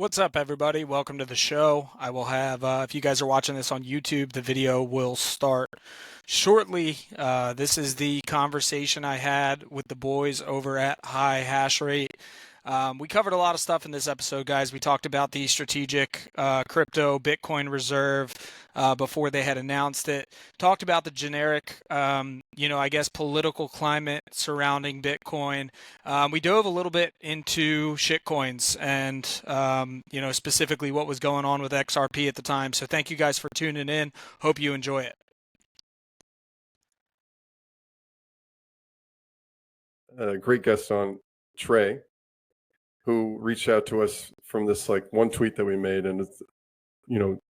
What's up, everybody? Welcome to the show. I will have, if you guys are watching this on YouTube, the video will start shortly. This is the conversation I had with the boys over at High Hash Rate. We covered a lot of stuff in this episode, guys. We talked about the strategic crypto Bitcoin reserve before they had announced it. Talked about the generic, I guess, political climate surrounding Bitcoin. We dove a little bit into shitcoins and, specifically what was going on with XRP at the time. So thank you guys for tuning in. Hope you enjoy it. Great guest on, Trey, who reached out to us from this one tweet that we made, and it's,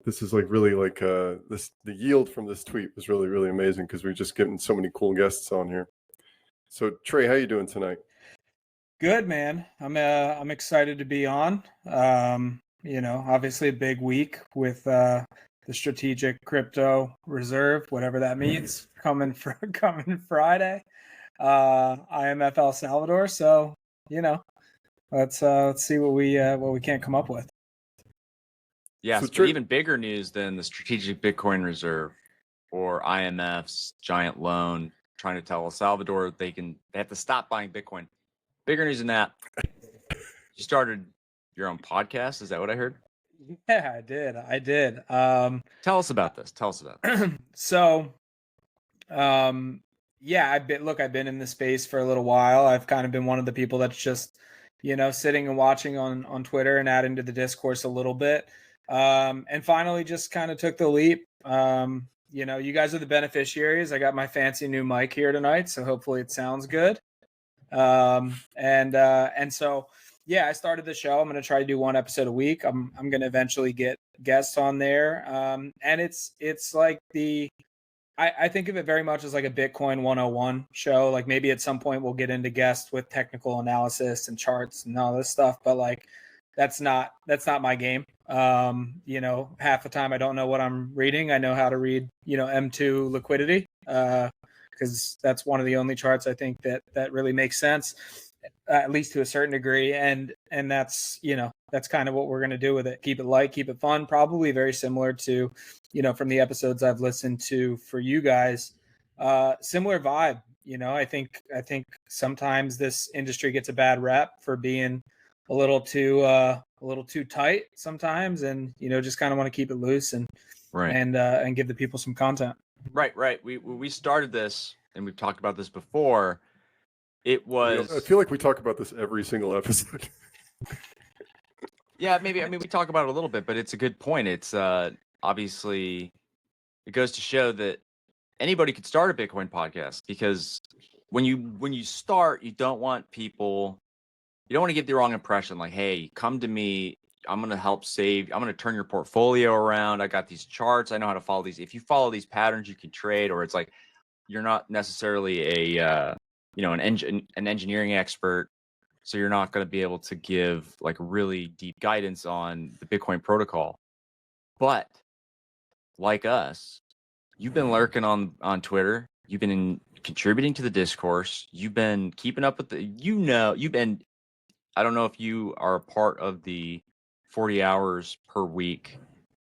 this is really the yield from this tweet was really, really amazing because we're just getting so many cool guests on here. So Trey, how you doing tonight? Good, man. I'm excited to be on. Obviously a big week with the strategic crypto reserve, whatever that means, coming Friday. IMF El Salvador. So, let's see what we can't come up with. Yes, so but even bigger news than the strategic Bitcoin reserve or IMF's giant loan trying to tell El Salvador they have to stop buying Bitcoin. Bigger news than that. You started your own podcast. Is that what I heard? Yeah, I did. Tell us about this. So, yeah, I've been in the space for a little while. I've kind of been one of the people that's just, sitting and watching on Twitter and adding to the discourse a little bit. And finally just kind of took the leap. You guys are the beneficiaries. I got my fancy new mic here tonight, so hopefully it sounds good. And so, yeah, I started the show. I'm going to try to do one episode a week. I'm going to eventually get guests on there. And it's like I think of it very much as like a Bitcoin 101 show. Like maybe at some point we'll get into guests with technical analysis and charts and all this stuff, but that's not my game. Half the time I don't know what I'm reading. I know how to read, M2 liquidity, because that's one of the only charts I think that really makes sense, at least to a certain degree. And that's, that's kind of what we're going to do with it. Keep it light, keep it fun, probably very similar to, from the episodes I've listened to for you guys, similar vibe. I think sometimes this industry gets a bad rep for being a little too tight sometimes, and just kind of want to keep it loose and give the people some content. Right. We started this, and we've talked about this before. It was. I feel like we talk about this every single episode. Yeah, maybe. I mean, we talk about it a little bit, but it's a good point. It's obviously it goes to show that anybody could start a Bitcoin podcast, because when you start, you don't want to give the wrong impression. Like, hey, come to me. I'm going to help save. I'm going to turn your portfolio around. I got these charts. I know how to follow these. If you follow these patterns, you can trade. Or it's like you're not necessarily an engineering expert, so you're not going to be able to give like really deep guidance on the Bitcoin protocol. But like us, you've been lurking on Twitter. You've been contributing to the discourse. You've been keeping up with I don't know if you are a part of the 40 hours per week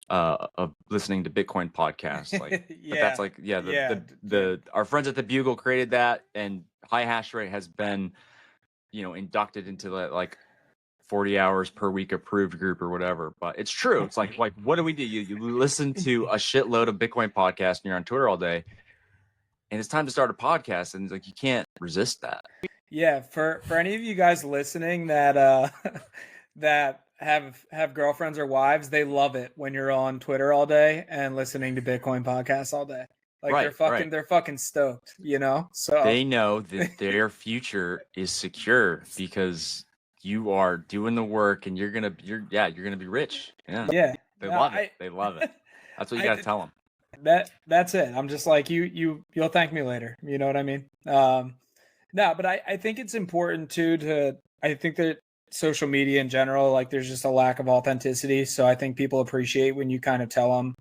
of listening to Bitcoin podcasts. Like, yeah, but that's like, the our friends at the Bugle created that, and High Hash Rate has been, inducted into the 40 hours per week approved group or whatever. But it's true. It's like what do we do? You listen to a shitload of Bitcoin podcasts and you're on Twitter all day, and it's time to start a podcast, and it's like you can't resist that. Yeah, for any of you guys listening that that have girlfriends or wives, they love it when you're on Twitter all day and listening to Bitcoin podcasts all day. They're fucking stoked, So they know that their future is secure because you are doing the work, and you're gonna be rich. Yeah. They love it. They love it. That's what you gotta tell them. That's it. I'm just like you'll thank me later. You know what I mean? No, but I think it's important too I think that social media in general, there's just a lack of authenticity. So I think people appreciate when you kind of tell them,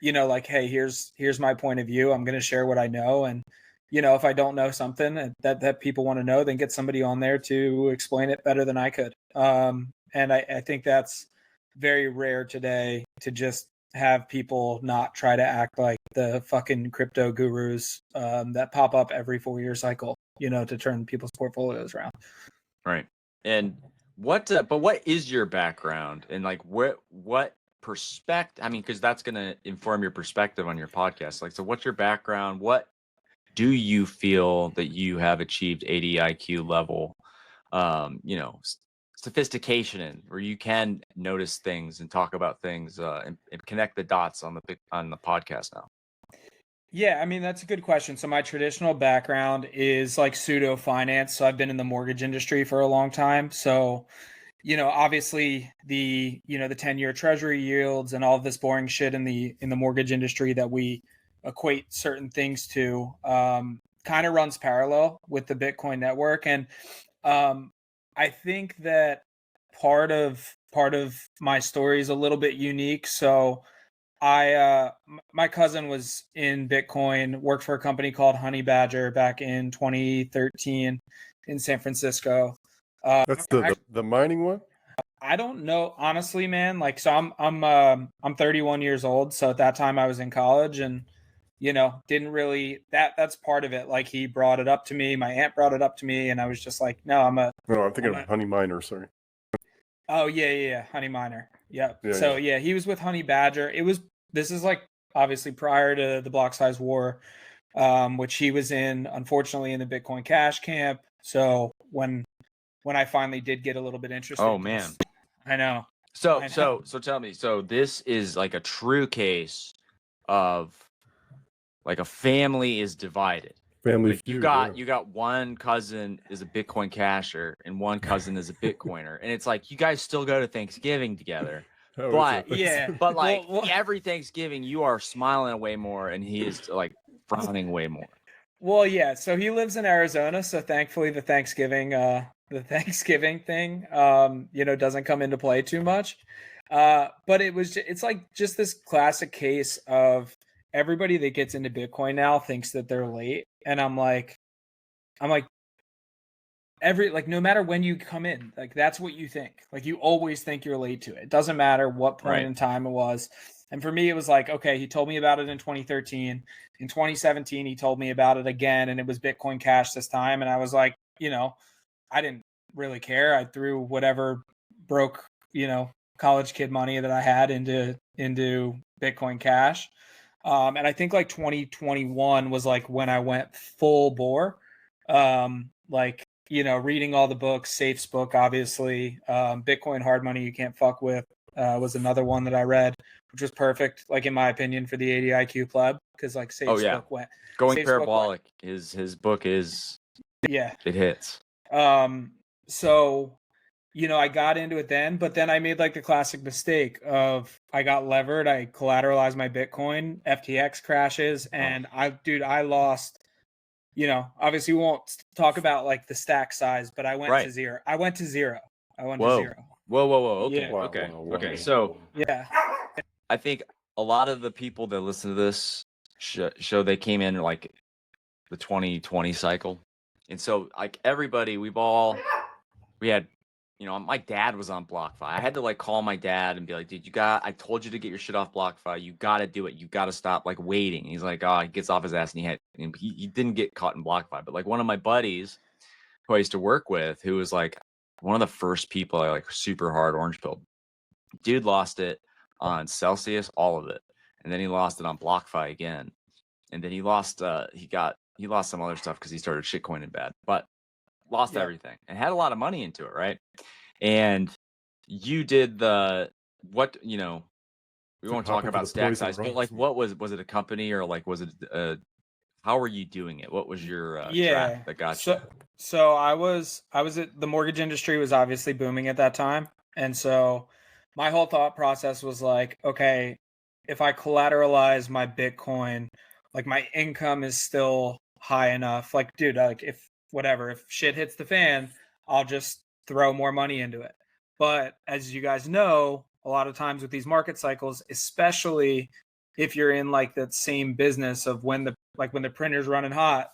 hey, here's my point of view. I'm going to share what I know. And, if I don't know something that people want to know, then get somebody on there to explain it better than I could. And I think that's very rare today to just have people not try to act like the fucking crypto gurus that pop up every 4-year cycle, to turn people's portfolios around. Right. And what is your background, and like what perspective? I mean, because that's going to inform your perspective on your podcast. Like, so what's your background? What do you feel that you have achieved ADIQ level, sophistication in, where you can notice things and talk about things and connect the dots on the podcast now? Yeah, I mean, that's a good question. So my traditional background is like pseudo finance. So I've been in the mortgage industry for a long time. So, obviously the 10-year treasury yields and all of this boring shit in the mortgage industry that we equate certain things to kind of runs parallel with the Bitcoin network. And I think that part of my story is a little bit unique. So my cousin was in Bitcoin, worked for a company called Honey Badger back in 2013 in San Francisco. That's the mining one? I don't know, honestly, man. Like, so I'm 31 years old. So at that time I was in college, and didn't really, that's part of it. Like, he brought it up to me. My aunt brought it up to me, and I was just like, no, I'm thinking of Honey Miner. Sorry. Oh yeah. Honey Miner. Yep. Yeah, So yeah, he was with Honey Badger. This is like obviously prior to the block size war, which he was in, unfortunately, in the Bitcoin Cash camp. So when I finally did get a little bit interested. Oh man. I know. So tell me, so this is like a true case of like a family is divided. Family like feud, you got one cousin is a Bitcoin casher and one cousin is a Bitcoiner, and it's like you guys still go to Thanksgiving together. Oh, But yeah, but like well, every Thanksgiving you are smiling way more and he is like frowning way more. Well, yeah. So he lives in Arizona, so thankfully the Thanksgiving thing, doesn't come into play too much. But it's like just this classic case of everybody that gets into Bitcoin now thinks that they're late, and I'm like, no matter when you come in, like that's what you think. Like, you always think you're late to it. It doesn't matter what point in time it was. And for me, it was like, okay, he told me about it in 2013. In 2017, he told me about it again, and it was Bitcoin Cash this time. And I was like, I didn't really care. I threw whatever broke, college kid money that I had into Bitcoin Cash. And I think like 2021 was like when I went full bore. Reading all the books, Safe's book, obviously, Bitcoin Hard Money You Can't Fuck With was another one that I read, which was perfect, like in my opinion, for the ADIQ pleb, because like Safe's book went going Safe's parabolic. His book is it hits. So I got into it then, but then I made like the classic mistake of I got levered, I collateralized my Bitcoin, FTX crashes, and I lost. Obviously we won't talk about like the stack size, but I went to zero. I went to zero. Whoa. Okay. Wow, okay. wow. Okay. So yeah, I think a lot of the people that listen to this show they came in like the 2020 cycle. And so like everybody, we had, my dad was on BlockFi. I had to like call my dad and be like, dude, I told you to get your shit off BlockFi. You got to do it. You got to stop like waiting. And he's like, he gets off his ass, and he didn't get caught in BlockFi. But like one of my buddies who I used to work with, who was like one of the first people I like super hard orange pilled, dude lost it on Celsius, all of it. And then he lost it on BlockFi again. And then he lost, he lost some other stuff because he started shitcoining bad, but lost everything and had a lot of money into it. Right. And you did we won't talk about stack size, but like, what was it a company, or like, was it, how were you doing it? What was your trap that got you? So I was at the mortgage industry was obviously booming at that time. And so my whole thought process was like, okay, if I collateralize my Bitcoin, like my income is still high enough. Like, dude, like if shit hits the fan, I'll just throw more money into it. But as you guys know, a lot of times with these market cycles, especially if you're in like that same business of when the printer's running hot,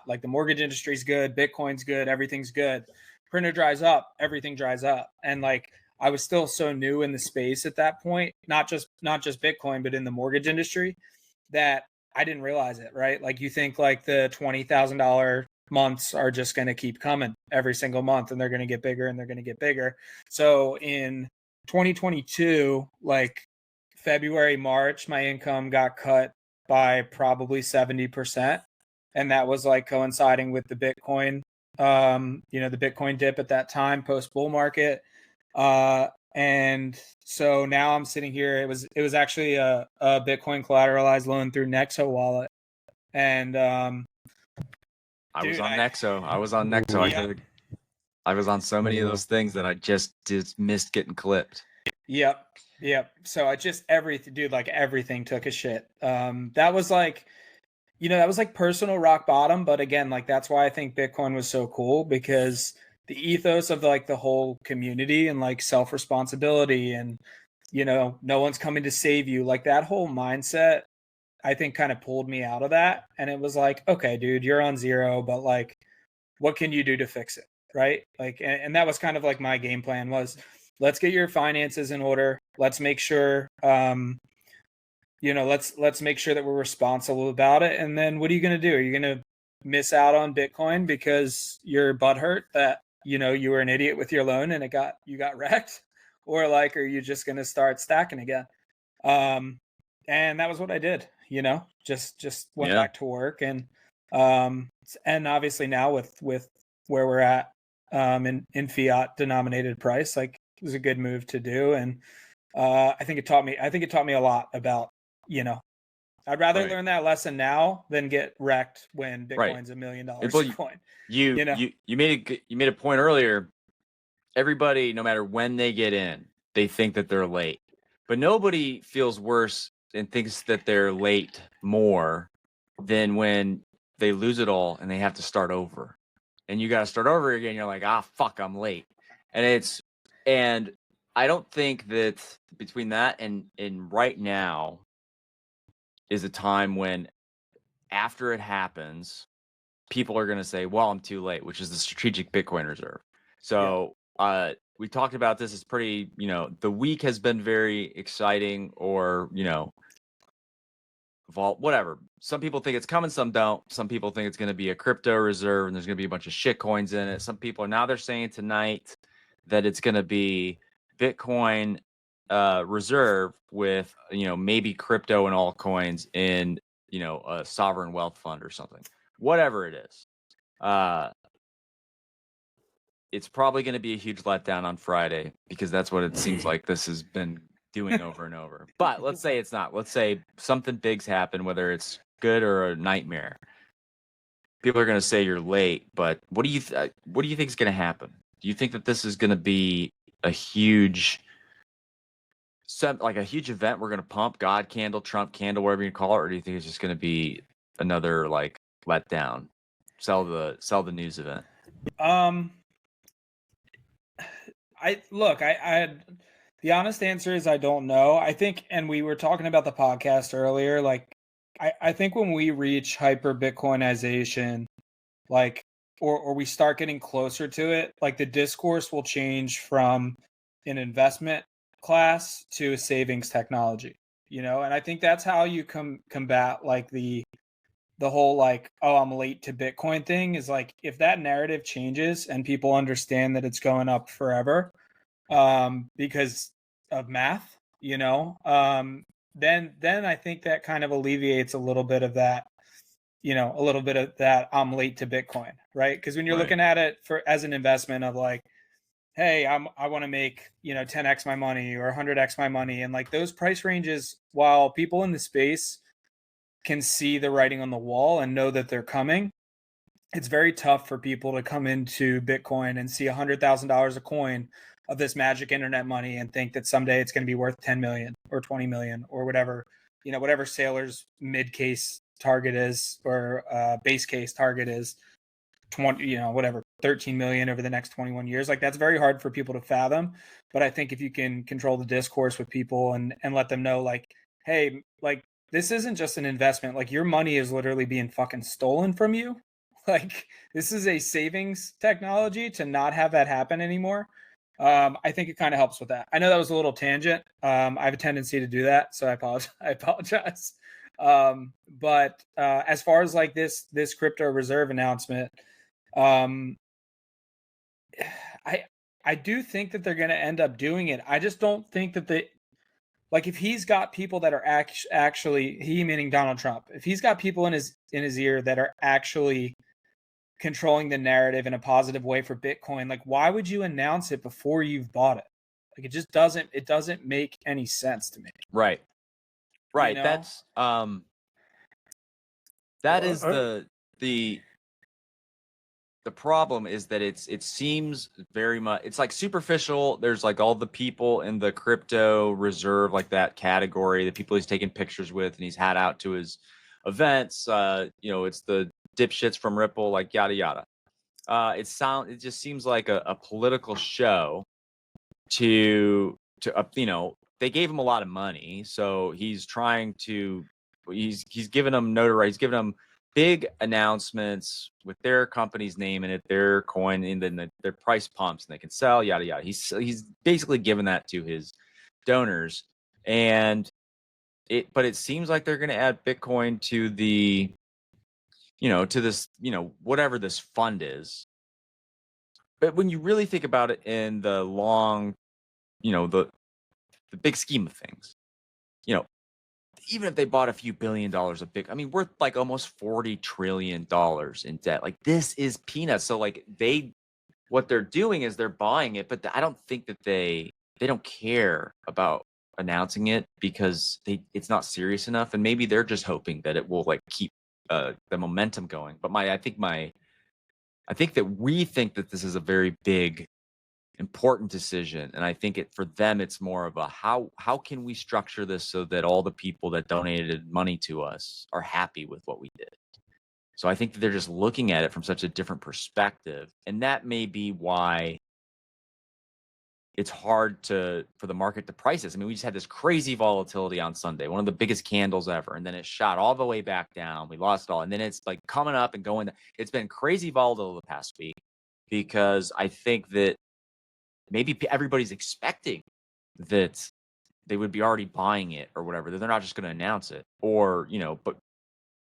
like the mortgage industry's good, Bitcoin's good, everything's good. Printer dries up, everything dries up. And like, I was still so new in the space at that point, not just Bitcoin, but in the mortgage industry, that I didn't realize it, right? Like you think like the $20,000 months are just going to keep coming every single month, and they're going to get bigger and they're going to get bigger. So in 2022, like February, March, my income got cut by probably 70%. And that was like coinciding with the Bitcoin, the Bitcoin dip at that time, post bull market. And so now I'm sitting here. It was actually a Bitcoin collateralized loan through Nexo wallet. And I was on Nexo. I was on Nexo. Yeah. I was on so many of those things that I just missed getting clipped. Yep. So I just everything took a shit. That was like, that was like personal rock bottom. But again, like that's why I think Bitcoin was so cool, because the ethos of like the whole community and like self-responsibility and, no one's coming to save you. Like that whole mindset, I think kind of pulled me out of that. And it was like, okay, dude, you're on zero, but like, what can you do to fix it? Right. Like, and that was kind of like my game plan was, let's get your finances in order. Let's make sure, let's make sure that we're responsible about it. And then what are you going to do? Are you going to miss out on Bitcoin because you're butthurt that, you were an idiot with your loan and you got wrecked? Or like, are you just going to start stacking again? And that was what I did, just went back to work. And obviously now with where we're at, in fiat denominated price, like it was a good move to do. And I think it taught me a lot about, I'd rather learn that lesson now than get wrecked when Bitcoin's $1 million a coin. You made a point earlier. Everybody, no matter when they get in, they think that they're late, but nobody feels worse and thinks that they're late more than when they lose it all and they have to start over. And you got to start over again. You're like, fuck, I'm late. And I don't think that between that and right now is a time when, after it happens, people are going to say, well, I'm too late, which is the strategic Bitcoin reserve. So we talked about this. It's pretty, the week has been very exciting, or, whatever. Some people think it's coming, some don't. Some people think it's going to be a crypto reserve and there's going to be a bunch of shit coins in it. Some people they're saying tonight that it's going to be Bitcoin reserve with, maybe crypto and altcoins in, a sovereign wealth fund or something. Whatever it is. It's probably going to be a huge letdown on Friday, because that's what it seems like this has been doing over and over. But let's say it's not. Let's say something big's happened, whether it's good or a nightmare. People are going to say you're late, but what do you think is going to happen? Do you think that this is going to be a huge event we're going to pump, God candle, Trump candle, whatever you call it, or do you think it's just going to be another like letdown, sell the news event? The honest answer is I don't know. I think, and we were talking about the podcast earlier, like I think when we reach hyper Bitcoinization, like, or we start getting closer to it, like the discourse will change from an investment class to a savings technology, and I think that's how you combat like the whole like, oh, I'm late to Bitcoin thing, is like, if that narrative changes and people understand that it's going up forever, because of math, then I think that kind of alleviates a little bit of that, I'm late to Bitcoin, right? Because when you're looking at it as an investment of like, hey, I want to make 10x my money or 100x my money, and like those price ranges, while people in the space can see the writing on the wall and know that they're coming, it's very tough for people to come into Bitcoin and see $100,000 a coin of this magic internet money and think that someday it's going to be worth 10 million or 20 million or whatever, whatever Sailor's mid case target is, or base case target is 20, 13 million over the next 21 years. Like that's very hard for people to fathom. But I think if you can control the discourse with people and let them know like, hey, like this isn't just an investment, like your money is literally being fucking stolen from you. Like this is a savings technology to not have that happen anymore. I think it kind of helps with that. I know that was a little tangent. I have a tendency to do that, so I apologize. But as far as like this crypto reserve announcement, um, I do think that they're going to end up doing it. I just don't think that like if he's got people that are actually, he meaning Donald Trump, if he's got people in his ear that are actually controlling the narrative in a positive way for Bitcoin, like why would you announce it before you've bought it? Like it doesn't make any sense to me. Right. You know? That's that is the problem is that it seems very much, it's like superficial. There's like all the people in the crypto reserve, like that category, the people he's taking pictures with and he's had out to his events. It's the dipshits from Ripple, like yada yada. It just seems like a political show to they gave him a lot of money, so he's giving them notoriety, he's giving them big announcements with their company's name in it, their coin, and then their price pumps, and they can sell yada yada. He's basically given that to his donors, and but it seems like they're going to add Bitcoin to the to this whatever this fund is. But when you really think about it in the long, the big scheme of things, even if they bought a few $1 billion of Bitcoin, I mean, we're like almost $40 trillion in debt. Like this is peanuts. So like what they're doing is they're buying it, but I don't think that they don't care about announcing it because it's not serious enough. And maybe they're just hoping that it will like keep the momentum going. But I think that we think that this is a very big, important decision, and I think for them it's more of a how can we structure this so that all the people that donated money to us are happy with what we did. So I think that they're just looking at it from such a different perspective, and that may be why it's hard for the market to price this. I mean, we just had this crazy volatility on Sunday, one of the biggest candles ever, and then it shot all the way back down. We lost it all, and then it's like coming up and going. It's been crazy volatile the past week because I think that maybe everybody's expecting that they would be already buying it or whatever, that they're not just going to announce it, or but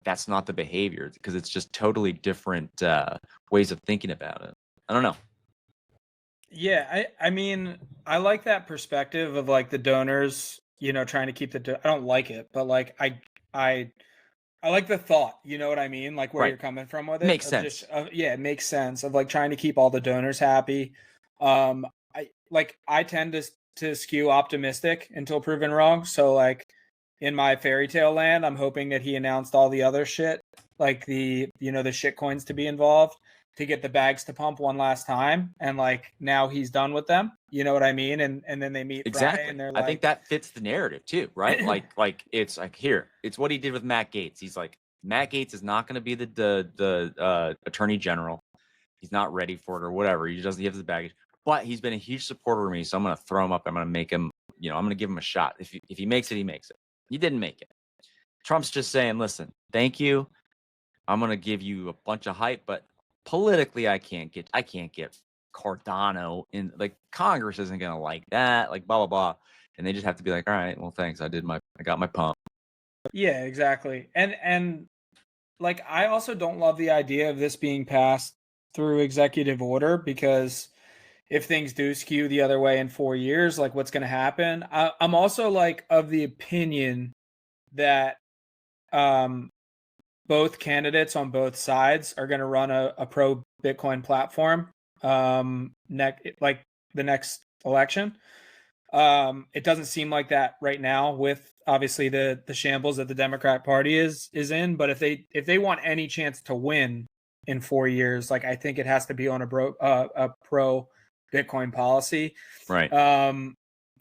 that's not the behavior because it's just totally different ways of thinking about it. I don't know. Yeah, I mean, I like that perspective of like the donors, trying to keep I don't like it, but like I like the thought, you know what I mean? Like where Right. you're coming from with it. Makes sense. It makes sense of like trying to keep all the donors happy. I tend to skew optimistic until proven wrong. So like in my fairy tale land, I'm hoping that he announced all the other shit, like the shit coins to be involved, to get the bags to pump one last time, and like now he's done with them. You know what I mean? And then they meet Exactly. Friday and they're like, I think that fits the narrative too, right? like it's like here, it's what he did with Matt Gaetz. He's like, Matt Gaetz is not going to be the attorney general. He's not ready for it or whatever. He doesn't have the baggage, but he's been a huge supporter of me. So I'm going to throw him up. I'm going to make him, I'm going to give him a shot. If he makes it, he makes it. He didn't make it. Trump's just saying, listen, thank you. I'm going to give you a bunch of hype, but politically, I can't get Cardano in, like, Congress isn't going to like that, like blah, blah, blah. And they just have to be like, all right, well, thanks. I got my pump. Yeah, exactly. And like, I also don't love the idea of this being passed through executive order, because if things do skew the other way in 4 years, like what's going to happen? I'm also like of the opinion that both candidates on both sides are going to run a pro Bitcoin platform like the next election. It doesn't seem like that right now with obviously the shambles that the Democrat Party is in. But if they want any chance to win in 4 years, like I think it has to be on a pro Bitcoin policy. Right.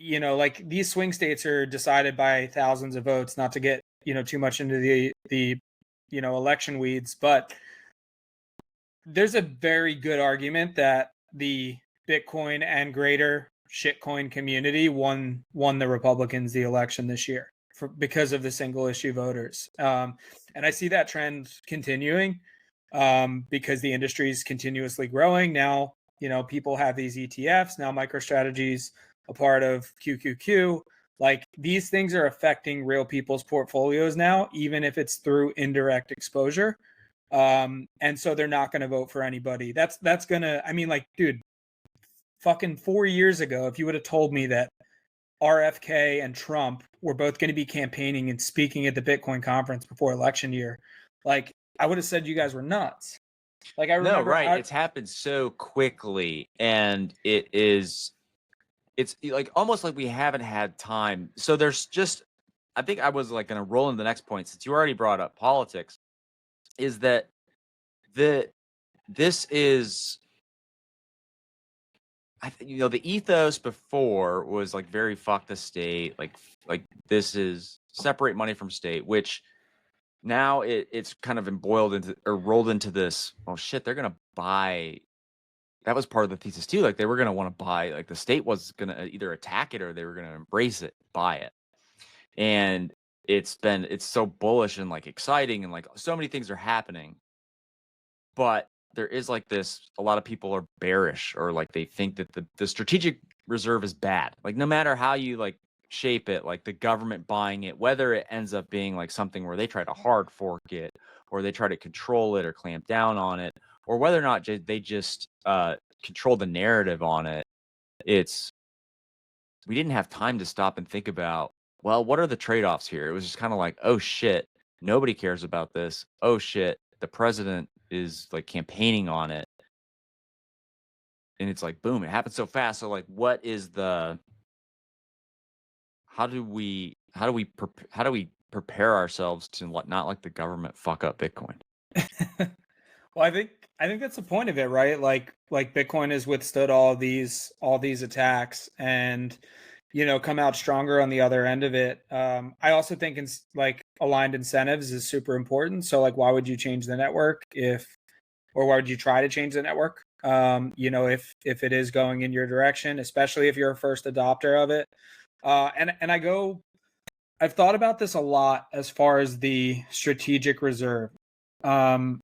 Like these swing states are decided by thousands of votes, not to get, too much into the election weeds, but there's a very good argument that the Bitcoin and greater shitcoin community won the Republicans the election this year because of the single issue voters. And I see that trend continuing because the industry is continuously growing. Now people have these ETFs now, MicroStrategy's a part of QQQ. Like, these things are affecting real people's portfolios now, even if it's through indirect exposure. And so they're not going to vote for anybody. That's going to, I mean, like, dude, fucking 4 years ago, if you would have told me that RFK and Trump were both going to be campaigning and speaking at the Bitcoin conference before election year, like, I would have said you guys were nuts. Like, I remember. No, right. It's happened so quickly, and it's like almost like we haven't had time. So there's just, I think I was like going to roll into the next point, since you already brought up politics, is that this is, the ethos before was like very fuck the state, like this is separate money from state, which now it's kind of embroiled into or rolled into this, oh shit, they're gonna buy. That was part of the thesis too. Like, they were gonna want to buy, like the state was gonna either attack it or they were gonna embrace it, buy it. And it's so bullish and like exciting, and like so many things are happening. But there is like this, a lot of people are bearish, or like they think that the strategic reserve is bad. Like, no matter how you like shape it, like the government buying it, whether it ends up being like something where they try to hard fork it, or they try to control it or clamp down on it, or whether or not they just control the narrative on it, we didn't have time to stop and think about, well, what are the trade-offs here? It was just kind of like, oh shit, nobody cares about this. Oh shit, the president is like campaigning on it. And it's like, boom, it happened so fast. So like, what is how do we prepare ourselves to not let the government fuck up Bitcoin? Well, I think that's the point of it, right? Like Bitcoin has withstood all these attacks, and come out stronger on the other end of it. I also think like aligned incentives is super important. So like, why would you change the network or why would you try to change the network? If it is going in your direction, especially if you're a first adopter of it. I've thought about this a lot as far as the strategic reserve. One,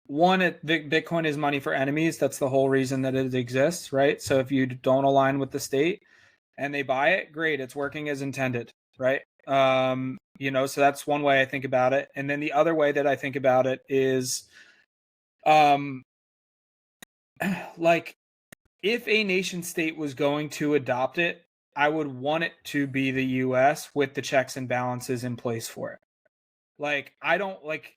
Bitcoin is money for enemies. That's the whole reason that it exists, right? So if you don't align with the state and they buy it, great, it's working as intended, right? So that's one way I think about it. And then the other way that I think about it is, like, if a nation state was going to adopt it, I would want it to be the US with the checks and balances in place for it. Like, I don't like,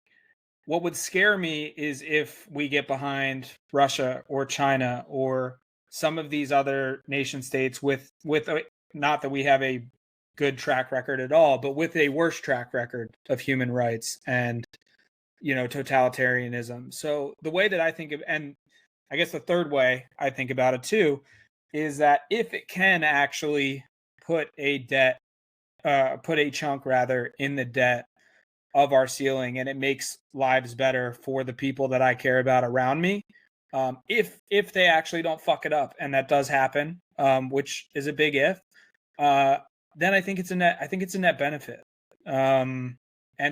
what would scare me is if we get behind Russia or China or some of these other nation states with not that we have a good track record at all, but with a worse track record of human rights and totalitarianism. So the way that I think of, and I guess the third way I think about it too, is that if it can actually put a chunk rather in the debt of our ceiling, and it makes lives better for the people that I care about around me, if they actually don't fuck it up, and that does happen, which is a big if, then I think it's a net benefit. And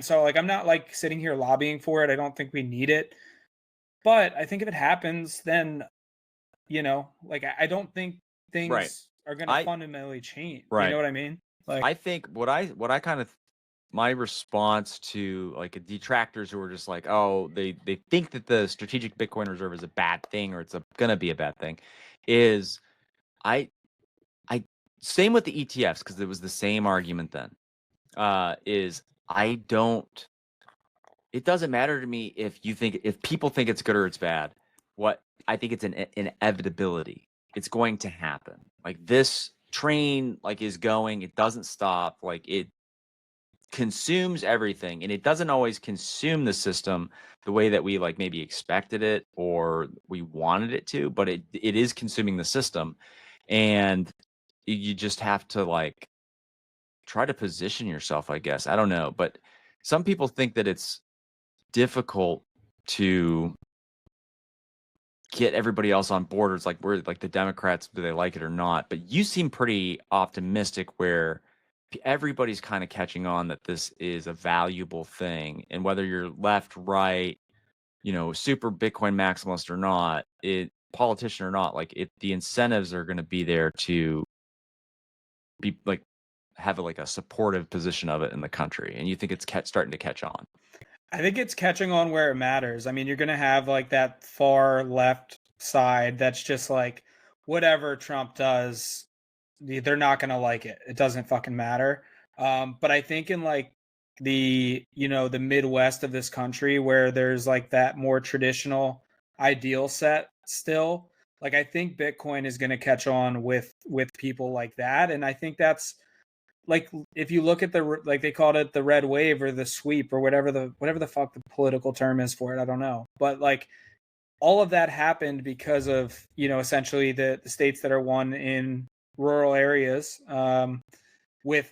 so like, I'm not like sitting here lobbying for it. I don't think we need it, but I think if it happens, then like, I don't think things are going to fundamentally change. Right. You know what I mean? Like, I think what I kind of, my response to like detractors who are just like, oh, they think that the strategic Bitcoin reserve is a bad thing, or it's gonna be a bad thing, is I same with the ETFs, because it was the same argument then. Is it doesn't matter to me if people think it's good or it's bad. What I think, it's an inevitability. It's going to happen. Like, this train like is going, it doesn't stop. Like, it consumes everything, and it doesn't always consume the system the way that we like maybe expected it or we wanted it to, but it is consuming the system. And you just have to like try to position yourself, I guess. I don't know, but some people think that it's difficult to get everybody else on board. It's like, we're like the Democrats, do they like it or not? But you seem pretty optimistic, where everybody's kind of catching on that this is a valuable thing, and whether you're left, right, super Bitcoin maximalist or not, politician or not, like the incentives are going to be there to be like have like a supportive position of it in the country, and you think it's starting to catch on? I think it's catching on where it matters. I mean, you're going to have like that far left side that's just like, whatever Trump does, they're not going to like it. It doesn't fucking matter. But I think in like the Midwest of this country, where there's like that more traditional ideal set still, like I think Bitcoin is going to catch on with people like that. And I think that's like, if you look at like they called it the red wave or the sweep or whatever the fuck the political term is for it, I don't know, but like all of that happened because of essentially the states that are won in rural areas, with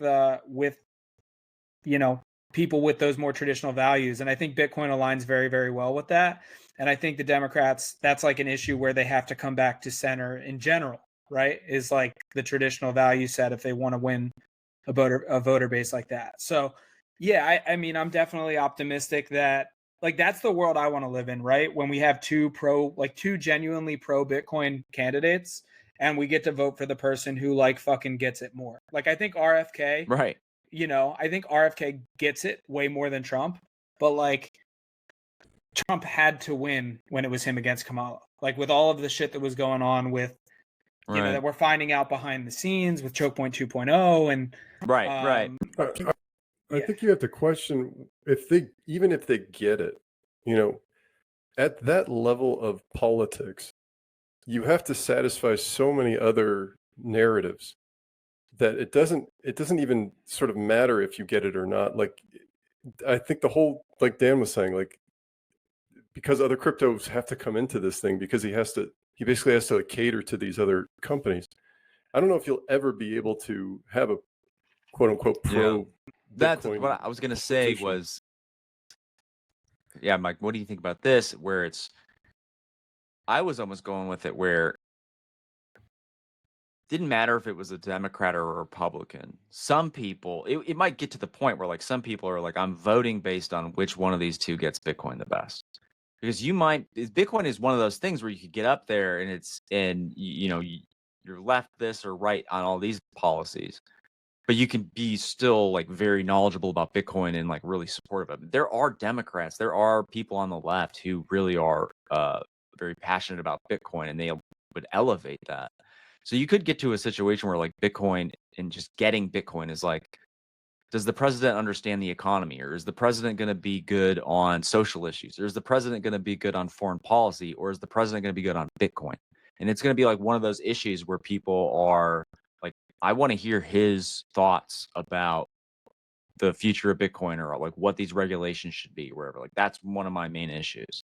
people with those more traditional values. And I think Bitcoin aligns very, very well with that. And I think the Democrats, that's like an issue where they have to come back to center in general, right? Is like the traditional value set if they want to win a voter base like that. So yeah, I mean, I'm definitely optimistic that like that's the world I want to live in, right? When we have two genuinely pro Bitcoin candidates, and we get to vote for the person who like fucking gets it more. Like I think RFK, Right. I think RFK gets it way more than Trump, but like Trump had to win when it was him against Kamala. Like with all of the shit that was going on with that we're finding out behind the scenes with Choke Point 2.0 and right. I think you have to question if they get it, at that level of politics, you have to satisfy so many other narratives that it doesn't even sort of matter if you get it or not. Like, I think the whole, like Dan was saying, like, because other cryptos have to come into this thing because he basically has to like, cater to these other companies. I don't know if you'll ever be able to have a quote unquote pro. That's Bitcoin what I was going to say position. was, yeah, Mike, what do you think about this? Where I was almost going with it where it didn't matter if it was a Democrat or a Republican. Some people, it might get to the point where like some people are like, I'm voting based on which one of these two gets Bitcoin the best. Because Bitcoin is one of those things where you could get up there and you're left this or right on all these policies, but you can be still like very knowledgeable about Bitcoin and like really supportive of it. There are Democrats, there are people on the left who really are very passionate about Bitcoin, and they would elevate that. So you could get to a situation where like Bitcoin and just getting Bitcoin is like, does the president understand the economy, or is the president going to be good on social issues, or is the president going to be good on foreign policy, or is the president going to be good on Bitcoin? And it's going to be like one of those issues where people are like, I want to hear his thoughts about the future of Bitcoin, or like what these regulations should be, wherever. Like that's one of my main issues.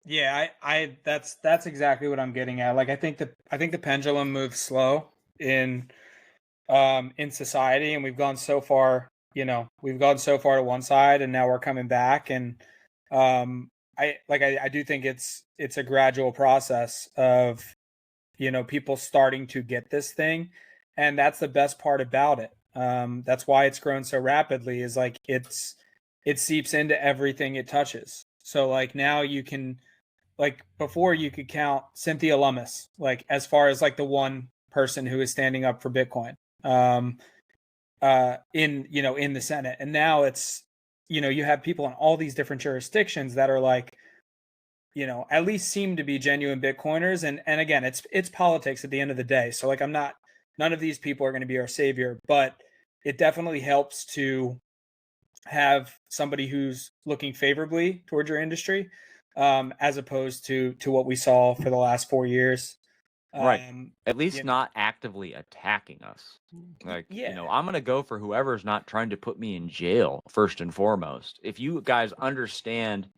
Yeah, I that's exactly what I'm getting at. Like I think the pendulum moves slow in society, and we've gone so far to one side, and now we're coming back. And I do think it's a gradual process of people starting to get this thing, and that's the best part about it. That's why it's grown so rapidly, is like it seeps into everything it touches. So like now you can, like before you could count Cynthia Lummis like as far as like the one person who is standing up for Bitcoin in the Senate. And now it's you have people in all these different jurisdictions that are like at least seem to be genuine Bitcoiners. And again, it's politics at the end of the day. So like none of these people are going to be our savior, but it definitely helps to have somebody who's looking favorably towards your industry, as opposed to what we saw for the last 4 years. Right. At least not actively attacking us. Like, yeah. I'm going to go for whoever's not trying to put me in jail first and foremost. If you guys understand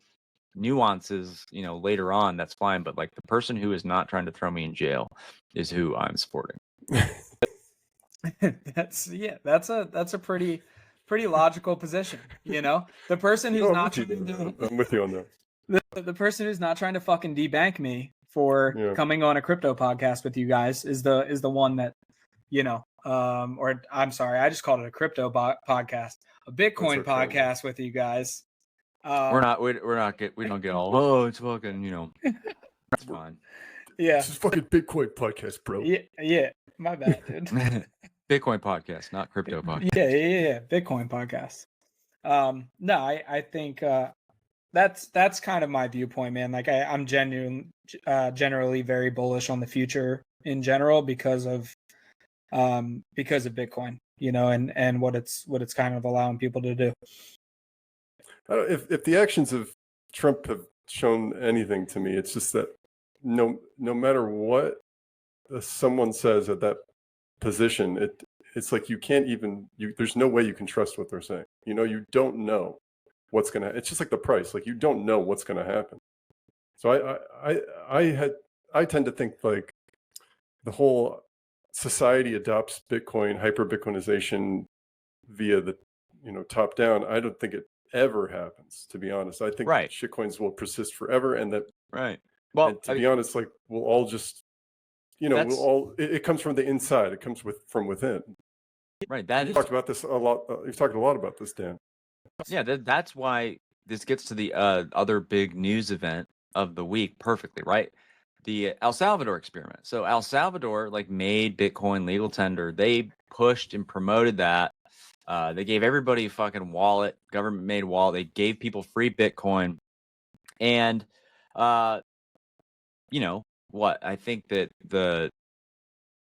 nuances, later on, that's fine. But like the person who is not trying to throw me in jail is who I'm supporting. That's a pretty logical position. The person who's not trying to, I'm with you on that. The person who's not trying to fucking debank me for coming on a crypto podcast with you guys is the one that, or I'm sorry, I just called it a crypto podcast, a Bitcoin podcast with you guys. We don't get all, oh, it's fucking, it's fine. Yeah. This is fucking Bitcoin podcast, bro. Yeah. My bad, dude. Bitcoin podcast, not crypto podcast. Yeah. Bitcoin podcast. No, I think that's kind of my viewpoint, man. Like I'm generally very bullish on the future in general because of Bitcoin, and what it's kind of allowing people to do. If the actions of Trump have shown anything to me, it's just that no matter what someone says at that position, it's like you can't even there's no way you can trust what they're saying. You don't know what's gonna. It's just like the price. Like you don't know what's gonna happen. So I tend to think like the whole society adopts Bitcoin, hyper Bitcoinization via the top down. I don't think it ever happens, to be honest. I think shitcoins will persist forever, and that well, to be honest, like we'll all just we'll all it comes from the inside. It comes from within. Right. You've talked about this a lot. You've talked a lot about this, Dan. Yeah, that's why this gets to the other big news event of the week perfectly, right? The El Salvador experiment. So El Salvador made Bitcoin legal tender. They pushed and promoted that. They gave everybody a fucking wallet, government made wallet. They gave people free Bitcoin. And what? I think that the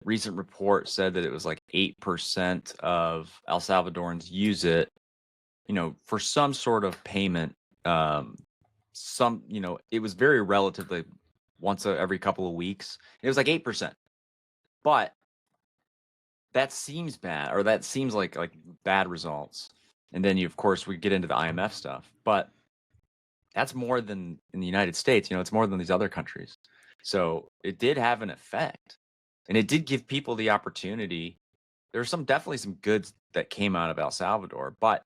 recent report said that it was 8% of El Salvadorans use it, for some sort of payment. It was very relatively once every couple of weeks. It was 8%. But that seems bad, or that seems like bad results. And then of course we get into the IMF stuff, but that's more than in the United States. It's more than these other countries. So it did have an effect, and it did give people the opportunity. There's definitely some goods that came out of El Salvador, but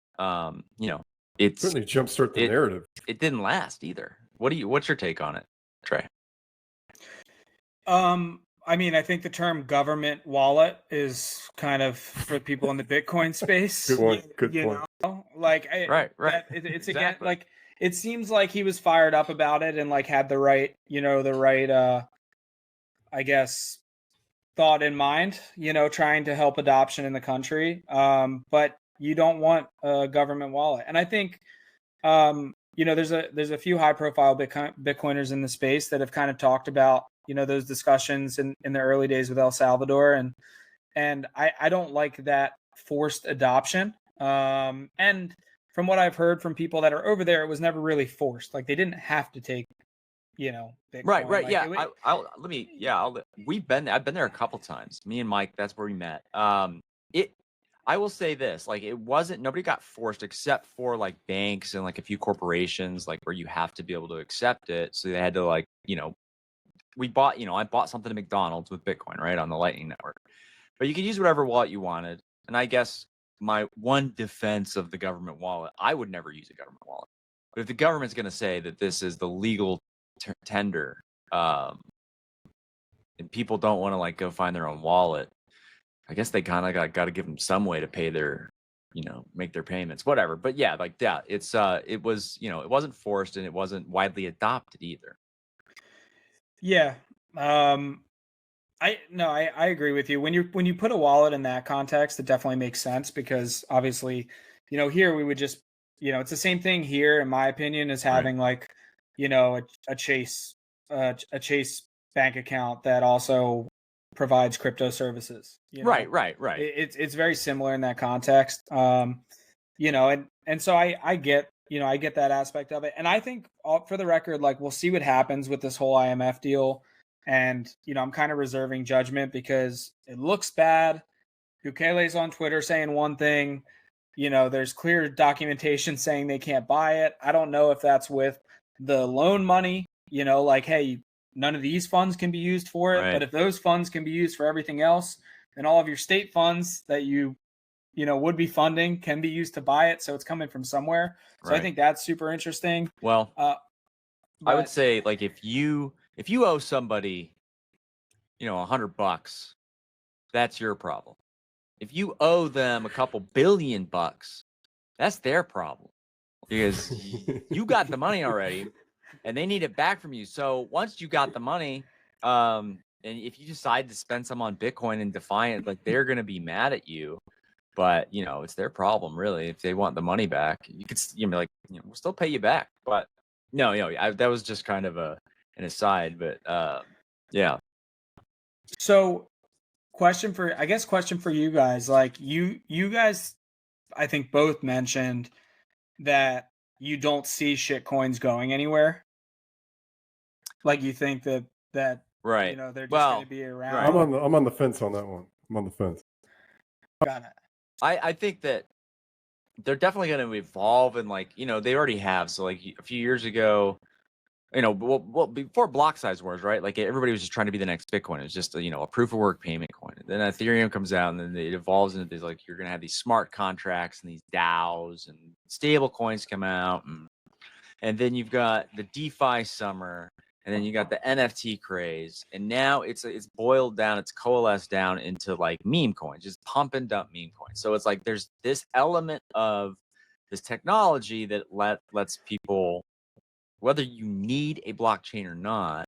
it's certainly jumpstart the narrative. It didn't last either. What's your take on it, Trey? I mean, I think the term government wallet is kind of for people in the Bitcoin space. Good point. Right. It's exactly. Again, it seems like he was fired up about it and had the right, I guess, thought in mind, trying to help adoption in the country. But you don't want a government wallet. And I think, there's a few high profile Bitcoiners in the space that have kind of talked about, those discussions in the early days with El Salvador. And I don't like that forced adoption. And from what I've heard from people that are over there, it was never really forced. They didn't have to take, Bitcoin. Right. I've been there a couple times. Me and Mike, that's where we met. I will say this, nobody got forced except for banks and a few corporations, where you have to be able to accept it. So they had to I bought something at McDonald's with Bitcoin, right, on the Lightning Network. But you can use whatever wallet you wanted. And I guess my one defense of the government wallet, I would never use a government wallet. But if the government's going to say that this is the legal tender, and people don't want to go find their own wallet, I guess they kind of got to give them some way to pay their, make their payments, whatever. But yeah, it's it was, it wasn't forced and it wasn't widely adopted either. Yeah. I agree with you. When you put a wallet in that context, it definitely makes sense because obviously, here we would just, it's the same thing here, in my opinion, as having a Chase bank account that also provides crypto services. Right. It's very similar in that context. And so I get that aspect of it. And I think, for the record, we'll see what happens with this whole IMF deal. And, I'm kind of reserving judgment because it looks bad. Bukele's on Twitter saying one thing, there's clear documentation saying they can't buy it. I don't know if that's with the loan money, hey, none of these funds can be used for it. Right. But if those funds can be used for everything else, then all of your state funds that you would be funding can be used to buy it. So it's coming from somewhere. So I think that's super interesting. Well, I would say if you owe somebody, $100, that's your problem. If you owe them a couple $1 billion, that's their problem. because you got the money already, and they need it back from you. So once you got the money, and if you decide to spend some on Bitcoin and Defiant, like they're gonna be mad at you. But you know, it's their problem, really. If they want the money back, you could, like, we'll still pay you back. But no, that was just kind of an aside. But yeah. So, question for you guys. Like you guys, I think both mentioned that you don't see shit coins going anywhere. Like you think that Right. they're just going to be around. Right. I'm on the fence on that one. I'm on the fence. Got it. I think that they're definitely going to evolve, and like, they already have. So like a few years ago, well, before block size wars, right? Like everybody was just trying to be the next Bitcoin. It was just a proof of work payment coin. And then Ethereum comes out, and then it evolves into these, like, you're going to have these smart contracts and these DAOs, and stable coins come out, and then you've got the DeFi summer, and then you got the NFT craze, and now it's boiled down, it's coalesced down into like meme coins, just pump and dump meme coins. So it's like there's this element of this technology that lets people, whether you need a blockchain or not,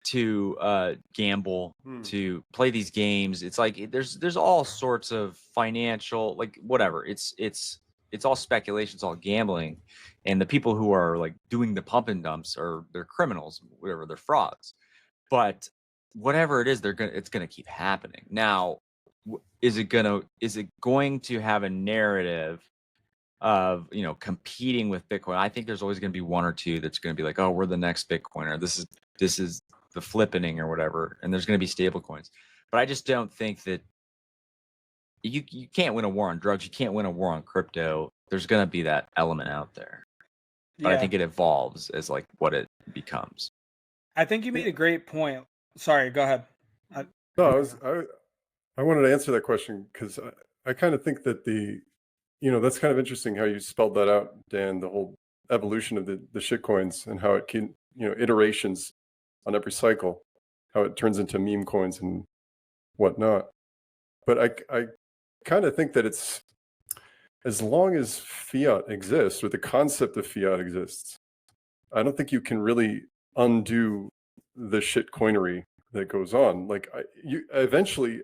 to gamble, to play these games. It's like there's all sorts of financial, like, whatever. It's all speculation, it's all gambling, and the people who are like doing the pump and dumps they're criminals, whatever, they're frauds. But whatever it is, it's gonna keep happening. Now, is it going to have a narrative of competing with Bitcoin? I think there's always going to be one or two that's going to be like, oh, we're the next Bitcoin, or this is the flippening or whatever, and there's going to be stable coins. But I just don't think that you can't win a war on drugs, you can't win a war on crypto. There's going to be that element out there, but I think it evolves as like what it becomes. I think you made a great point. Sorry, go ahead. No, I wanted to answer that question because I kind of think that that's kind of interesting how you spelled that out, Dan, the whole evolution of the shitcoins and how it can, iterations on every cycle, how it turns into meme coins and whatnot. But I kind of think that it's, as long as fiat exists, or the concept of fiat exists, I don't think you can really undo the shitcoinery that goes on. Like eventually,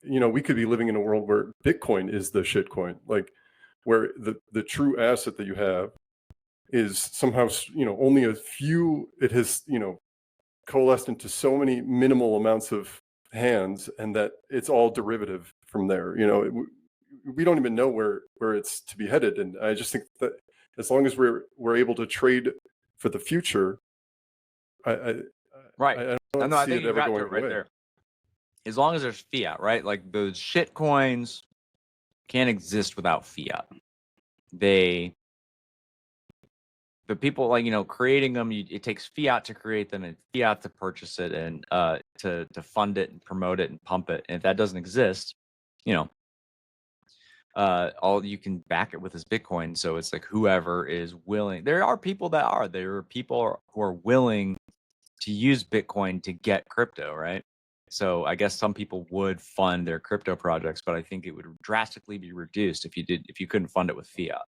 we could be living in a world where Bitcoin is the shitcoin, like, where the true asset that you have is somehow, only a few, it has, coalesced into so many minimal amounts of hands, and that it's all derivative from there. We don't even know where it's to be headed. And I just think that as long as we're able to trade for the future, I don't see it ever going away. There. As long as there's fiat, right? Like those shit coins can't exist without fiat. The people, like, creating them, it takes fiat to create them and fiat to purchase it, and to fund it and promote it and pump it. And if that doesn't exist, all you can back it with is Bitcoin. So it's like whoever is willing. There are people who are willing to use Bitcoin to get crypto, right? So I guess some people would fund their crypto projects, but I think it would drastically be reduced if you couldn't fund it with fiat.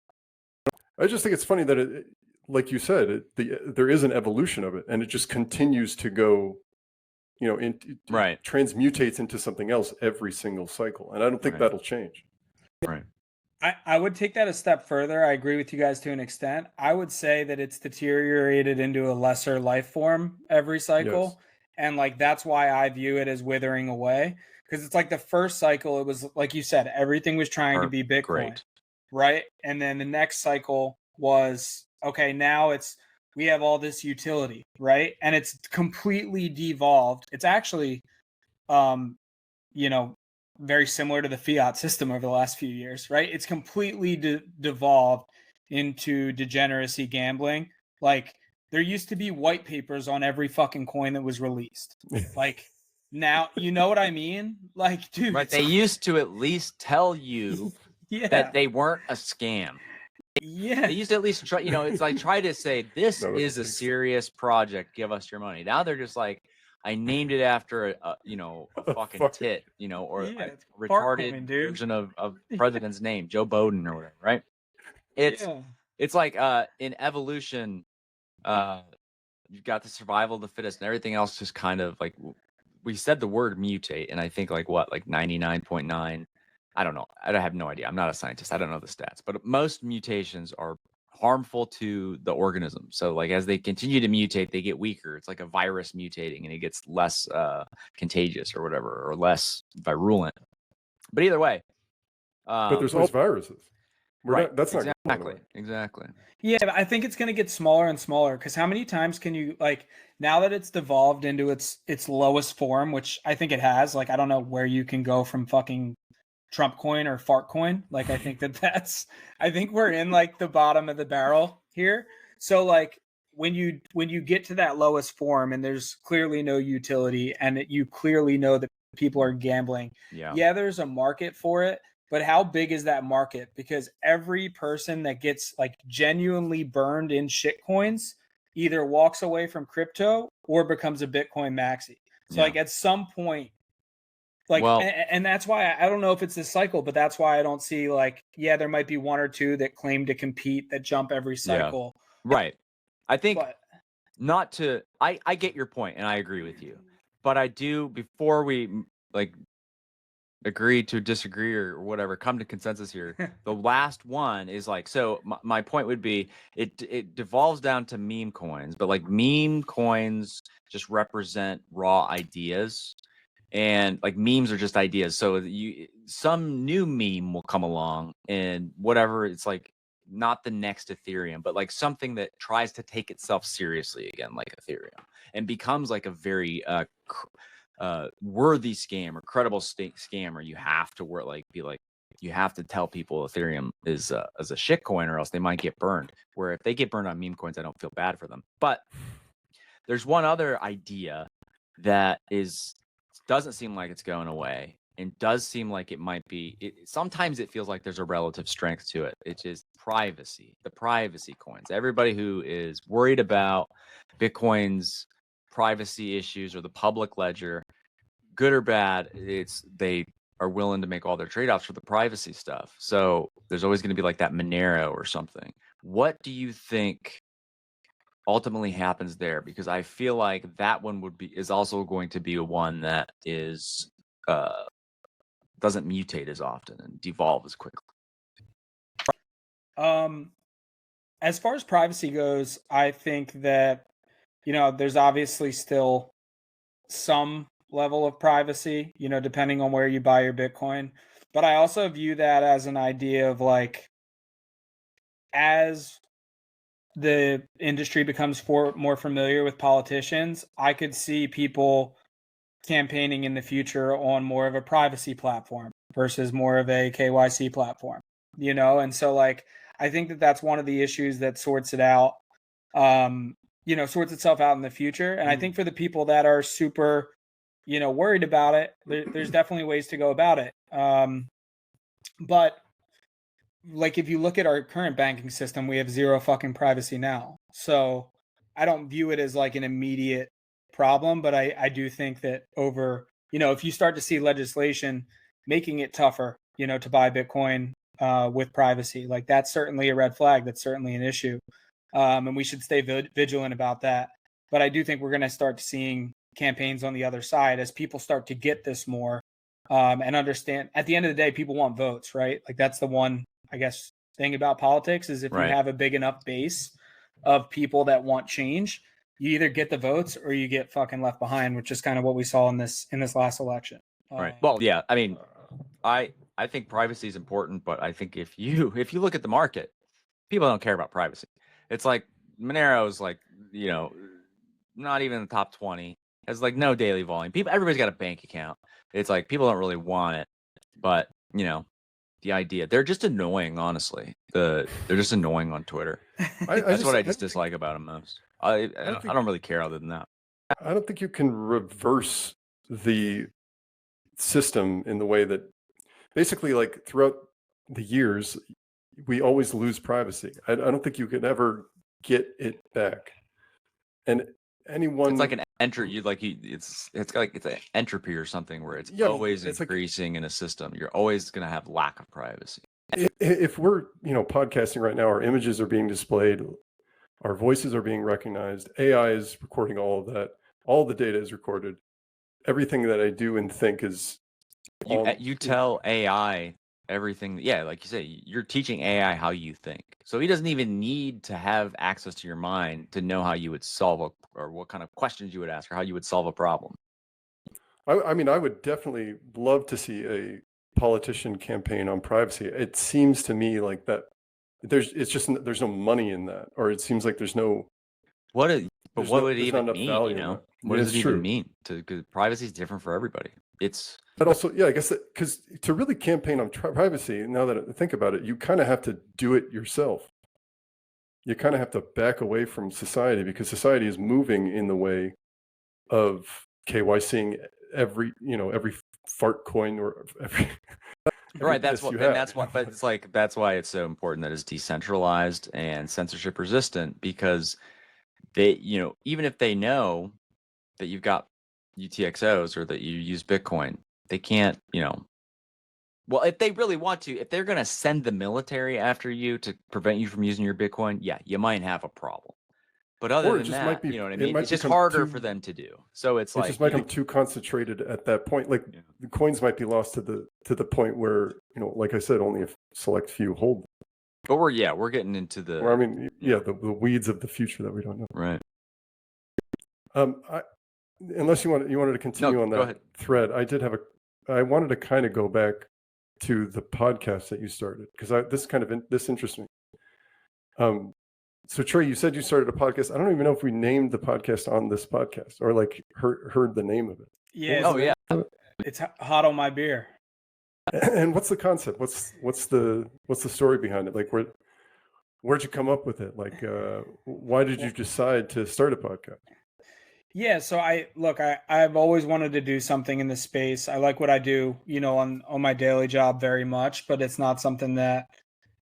I just think it's funny that it, like you said, there is an evolution of it, and it just continues to go, right, transmutates into something else every single cycle, and I don't think that'll change. Right. I would take that a step further. I agree with you guys to an extent. I would say that it's deteriorated into a lesser life form every cycle. Yes. And like, that's why I view it as withering away. Because it's like the first cycle, it was like you said, everything was trying to be Bitcoin. Right. And then the next cycle was, okay, now we have all this utility, right? And it's completely devolved. It's actually, very similar to the fiat system over the last few years, right? It's completely devolved into degeneracy gambling. Like, there used to be white papers on every fucking coin that was released. Like, now, you know what I mean? Like, dude. Right, they used to at least tell you that they weren't a scam. Yeah. They used to at least try, it's like, try to say, this is a serious project, give us your money. Now they're just like, I named it after a fucking tit, or a retarded version of president's name, Joe Biden or whatever, right? It's It's like in evolution, you've got the survival of the fittest, and everything else just kind of like we said the word mutate, and I think like 99.9. I don't know. I have no idea. I'm not a scientist. I don't know the stats, but most mutations are harmful to the organism. So like as they continue to mutate, they get weaker. It's like a virus mutating, and it gets less contagious or whatever, or less virulent. But either way, but there's always viruses. That's not exactly. Yeah, but I think it's going to get smaller and smaller because how many times can you like now that it's devolved into its lowest form, which I think it has. Like I don't know where you can go from fucking Trump coin or fart coin. Like I think I think we're in like the bottom of the barrel here. So like when you get to that lowest form and there's clearly no utility and you clearly know that people are gambling. Yeah, there's a market for it, but how big is that market? Because every person that gets like genuinely burned in shit coins either walks away from crypto or becomes a Bitcoin maxi. So like at some point, like, and that's why I don't know if it's this cycle, but that's why I don't see like, there might be one or two that claim to compete that jump every cycle. Yeah. Right. I think I get your point and I agree with you, but I do, before we like agree to disagree or whatever, come to consensus here. The last one is like, so my point would be it devolves down to meme coins, but like meme coins just represent raw ideas. And like memes are just ideas. So some new meme will come along and whatever, it's like not the next Ethereum, but like something that tries to take itself seriously again, like Ethereum, and becomes like a very worthy scam or credible scam, or you have to you have to tell people Ethereum is as a shit coin or else they might get burned. Where if they get burned on meme coins, I don't feel bad for them. But there's one other idea that doesn't seem like it's going away and does seem like it might be. Sometimes it feels like there's a relative strength to it. It's just privacy, the privacy coins. Everybody who is worried about Bitcoin's privacy issues or the public ledger, good or bad, they are willing to make all their trade-offs for the privacy stuff. So there's always going to be like that Monero or something. What do you think ultimately happens there? Because I feel like that one is also going to be one that is doesn't mutate as often and devolve as quickly. As far as privacy goes, I think that there's obviously still some level of privacy, depending on where you buy your Bitcoin. But I also view that as an idea of like, as the industry becomes more familiar with politicians, I could see people campaigning in the future on more of a privacy platform versus more of a KYC platform, and so like I think that that's one of the issues that sorts it out, sorts itself out in the future. And I think for the people that are super, worried about it, there's definitely ways to go about it. But like if you look at our current banking system, we have zero fucking privacy now. So I don't view it as like an immediate problem, but I do think that over, if you start to see legislation making it tougher, to buy Bitcoin with privacy, like that's certainly a red flag. That's certainly an issue. And we should stay vigilant about that. But I do think we're going to start seeing campaigns on the other side as people start to get this more and understand. At the end of the day, people want votes, right? Like that's the one, I guess, thing about politics is if you have a big enough base of people that want change, you either get the votes or you get fucking left behind, which is kind of what we saw in this last election. Right. Well, yeah. I mean, I think privacy is important, but I think if you look at the market, people don't care about privacy. It's like Monero's like, not even in the top 20, has like no daily volume. Everybody's got a bank account. It's like people don't really want it, but the idea, they're just annoying, honestly. They're just annoying on Twitter. That's what I just dislike about them most. I don't really care other than that. I don't think you can reverse the system in the way that basically like throughout the years, we always lose privacy. I don't think you can ever get it back. And anyone, it's like an it's like it's an entropy or something where it's always increasing in a system. You're always going to have lack of privacy. If we're, podcasting right now, our images are being displayed, our voices are being recognized, AI is recording all of that, all the data is recorded. Everything that I do and think is You tell AI everything. Yeah, like you say, you're teaching AI how you think. So he doesn't even need to have access to your mind to know how you would solve or what kind of questions you would ask or how you would solve a problem. I mean, I would definitely love to see a politician campaign on privacy. It seems to me like that there's no money in that, or it seems like there's no. What would it there's even not enough mean? value in that. What Yeah, does it's it even true. mean? Because privacy is different for everybody. But also, yeah, I guess because to really campaign on privacy, now that I think about it, you kind of have to do it yourself. You kind of have to back away from society because society is moving in the way of KYCing every fart coin or every Right, that's piss what, you and have. that's what, but it's like that's why it's so important that it's decentralized and censorship resistant because they, even if they know that you've got UTXOs or that you use Bitcoin, they can't, well, if they really want to, if they're going to send the military after you to prevent you from using your Bitcoin, yeah, you might have a problem. But other Or it than just that, might be. you know what I It mean? might It's just become harder too. for them to do. So it's It like, just might become too concentrated at that point. Like the coins might be lost to the point where like I said, only a select few hold. but we're getting into the. Or I mean, the weeds of the future that we don't know. Right. Unless you wanted to continue on go that ahead. thread, I wanted to kind of go back to the podcast that you started because this interests me. So Trey, you said you started a podcast. I don't even know if we named the podcast on this podcast or like heard the name of it. Yeah. Oh yeah. It's Hodl My Beer. And what's the concept? What's the story behind it? Like where'd you come up with it? Like why did you decide to start a podcast? Yeah, so I've always wanted to do something in this space. I like what I do, on my daily job very much, but it's not something that,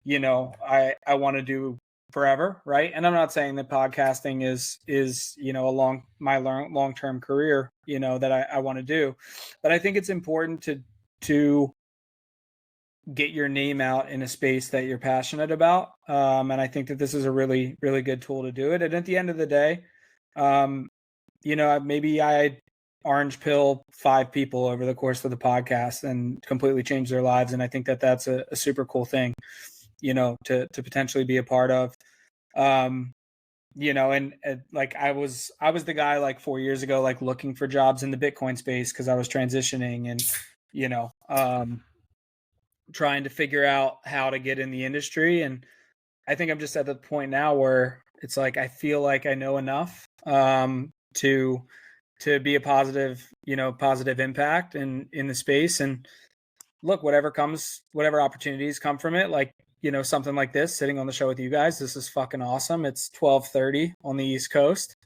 I want to do forever, right? And I'm not saying that podcasting is my long-term career, that I want to do. But I think it's important to get your name out in a space that you're passionate about. And I think that this is a really, really good tool to do it. And at the end of the day, maybe I orange pill 5 people over the course of the podcast and completely change their lives. And I think that that's a super cool thing, to potentially be a part of. And like I was the guy like 4 years ago, like looking for jobs in the Bitcoin space because I was transitioning and, trying to figure out how to get in the industry. And I think I'm just at the point now where it's like I feel like I know enough to be a positive impact in the space. And look, whatever opportunities come from it, like something like this, sitting on the show with you guys, this is fucking awesome. It's 12:30 on the East Coast.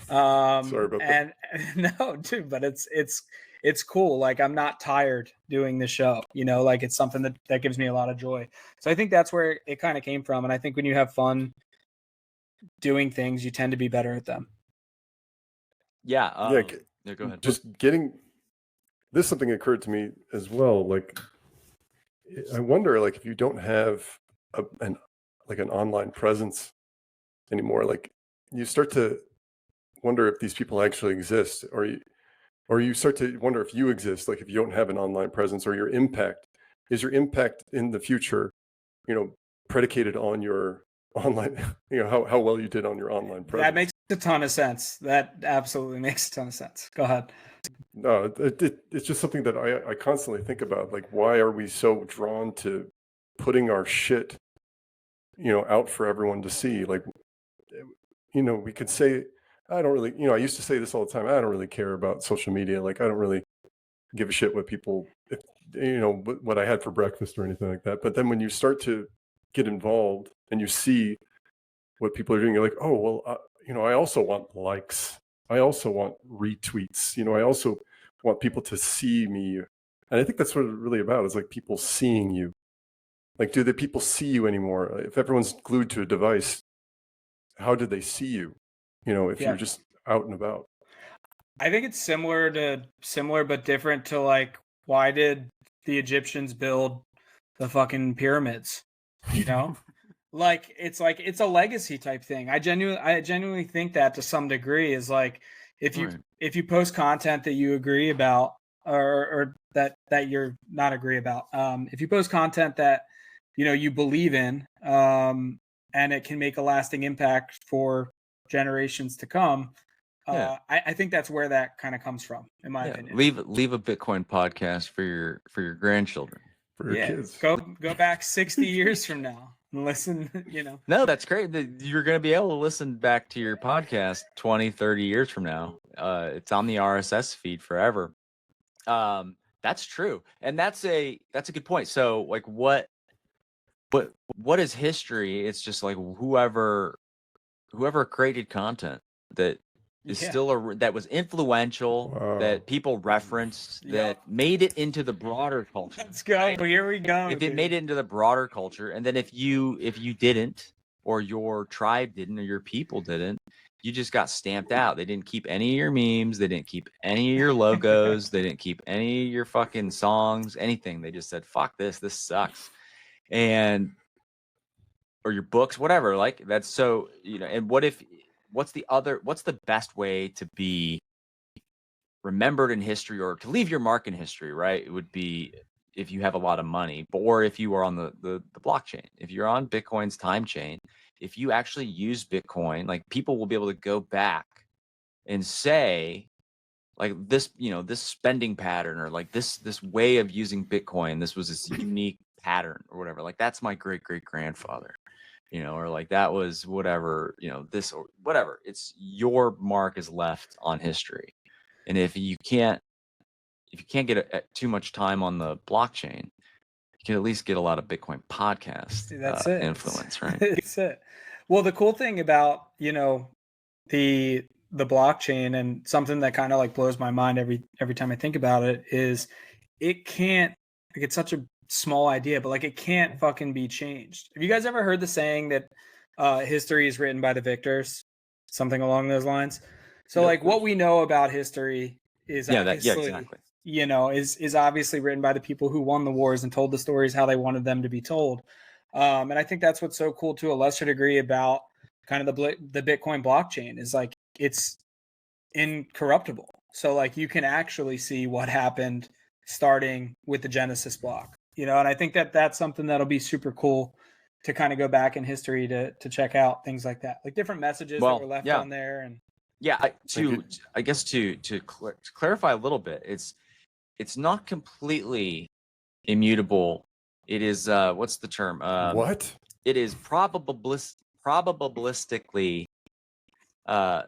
Sorry about that. No, dude, but it's cool. Like I'm not tired doing the show, like it's something that gives me a lot of joy. So I think that's where it kind of came from. And I think when you have fun doing things, you tend to be better at them. Yeah. Go ahead. Just getting this, something occurred to me as well. Like, I wonder, like, if you don't have an online presence anymore, like, you start to wonder if these people actually exist, or you start to wonder if you exist, like if you don't have an online presence, or your impact in the future, predicated on your online, how well you did on your online presence. That makes a ton of sense. That absolutely makes a ton of sense. Go ahead. No, it's just something that I constantly think about. Like, why are we so drawn to putting our shit, out for everyone to see? Like, we could say, I don't really, I used to say this all the time. I don't really care about social media. Like, I don't really give a shit what people, what I had for breakfast or anything like that. But then when you start to get involved and you see what people are doing, you're like, oh, well, I also want likes. I also want retweets. I also want people to see me. And I think that's what it's really about, is like people seeing you. Like, do the people see you anymore? If everyone's glued to a device, how do they see you? If you're just out and about. I think it's similar but different to, like, why did the Egyptians build the fucking pyramids, you know? Like it's a legacy type thing. I genuinely think that to some degree is like if you post content that you agree about or that you're not agree about, if you post content that you believe in, and it can make a lasting impact for generations to come, I think that's where that kind of comes from, in my opinion. Leave a Bitcoin podcast for your grandchildren, for your kids. Go back 60 years from now and listen. No, that's great. You're going to be able to listen back to your podcast 20, 30 years from now. It's on the RSS feed forever. That's true, and that's a good point. So, like, what is history? It's just like whoever created content that is still that was influential, that people referenced, that made it into the broader culture. Let's go. Right? Here we go. If it made it into the broader culture, and then if you didn't, or your tribe didn't, or your people didn't, you just got stamped out. They didn't keep any of your memes. They didn't keep any of your logos. They didn't keep any of your fucking songs, anything. They just said, fuck this. This sucks. Or your books, whatever. Like, that's so, and what's the best way to be remembered in history, or to leave your mark in history, right? It would be if you have a lot of money, or if you are on the blockchain, if you're on Bitcoin's time chain, if you actually use Bitcoin, like, people will be able to go back and say, like, this, this spending pattern, or like this way of using Bitcoin, this was this unique pattern, or whatever. Like, that's my great grandfather, or like that was whatever, this or whatever. It's your mark is left on history. And if you can't get too much time on the blockchain, you can at least get a lot of Bitcoin podcast influence, right? That's it. Well, the cool thing about, the blockchain, and something that kind of like blows my mind every time I think about it, is it can't, like, it's such a small idea, but like, it can't fucking be changed. Have you guys ever heard the saying that history is written by the victors? Something along those lines. So like, what we know about history is exactly. Is obviously written by the people who won the wars and told the stories how they wanted them to be told. And I think that's what's so cool to a lesser degree about kind of the Bitcoin blockchain, is like, it's incorruptible. So like, you can actually see what happened starting with the Genesis block, and I think that's something that'll be super cool to kind of go back in history to check out things like that, like different messages that were left on there. And I guess to clarify a little bit, it's not completely immutable. It is what's the term? What? It is probabilistically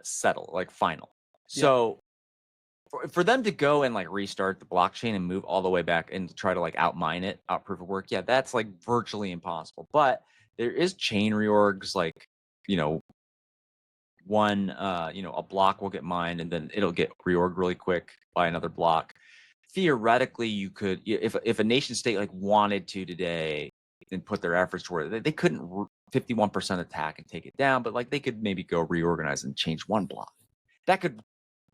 settled, like final. So for them to go and like restart the blockchain and move all the way back and try to like outmine it, out proof of work, that's like virtually impossible. But there is chain reorgs, like, one a block will get mined and then it'll get reorged really quick by another block. Theoretically, you could, if a nation state like wanted to today and put their efforts toward it, they couldn't 51% attack and take it down, but like, they could maybe go reorganize and change one block. That could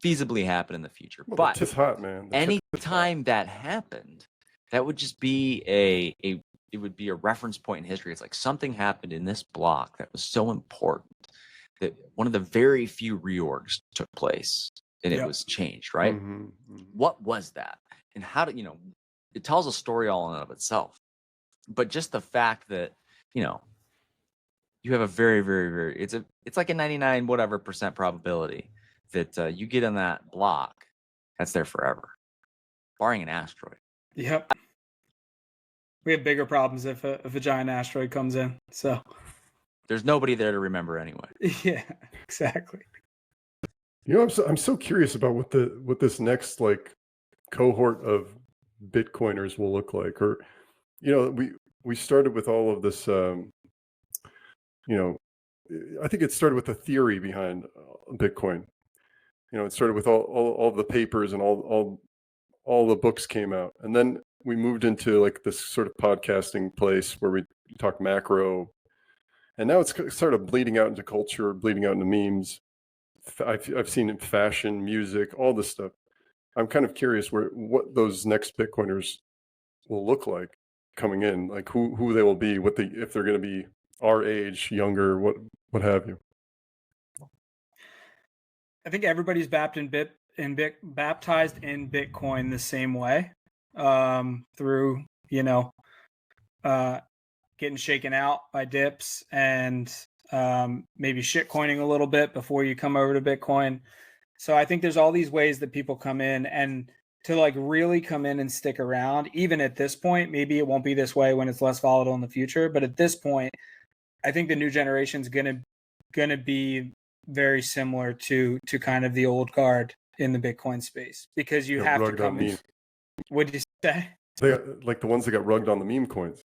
feasibly happen in the future. Well, but it's hot, man. Any time that happened, that would just be it would be a reference point in history. It's like, something happened in this block that was so important that one of the very few reorgs took place and it was changed, right? Mm-hmm. What was that? And how did, it tells a story all in and of itself. But just the fact that, you have a very, very, very, it's like a 99 whatever % probability that you get on that block, that's there forever, barring an asteroid. Yep. We have bigger problems if a giant asteroid comes in. So there's nobody there to remember anyway. Yeah, exactly. I'm so curious about what this next like cohort of Bitcoiners will look like. Or, we started with all of this. I think it started with the theory behind Bitcoin. It started with all the papers and all the books came out, and then we moved into like this sort of podcasting place where we talk macro, and now it's sort of bleeding out into culture, bleeding out into memes. I've seen it in fashion, music, all this stuff. I'm kind of curious what those next Bitcoiners will look like. coming in, like who they will be, if they're going to be our age, younger, what have you. I think everybody's baptized in Bitcoin the same way, through, getting shaken out by dips and maybe shitcoining a little bit before you come over to Bitcoin. So I think there's all these ways that people come in, and to like really come in and stick around, even at this point. Maybe it won't be this way when it's less volatile in the future, but at this point, I think the new generation's gonna be very similar to kind of the old guard in the Bitcoin space, because you have to come in. What'd you say? They like the ones that got rugged on the meme coins.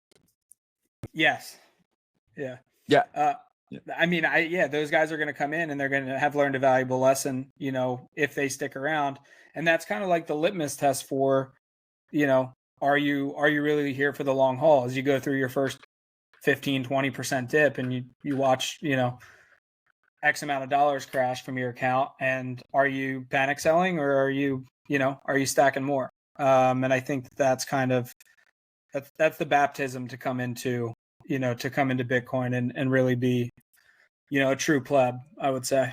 Yes. Yeah. Yeah. I mean, those guys are going to come in and they're going to have learned a valuable lesson, if they stick around. And that's kind of like the litmus test for, are you really here for the long haul? As you go through your first 15, 20% dip and you watch, X amount of dollars crash from your account, and are you panic selling, or are you stacking more? And I think that's kind of, that's the baptism to come into, Bitcoin and really be, a true pleb, I would say.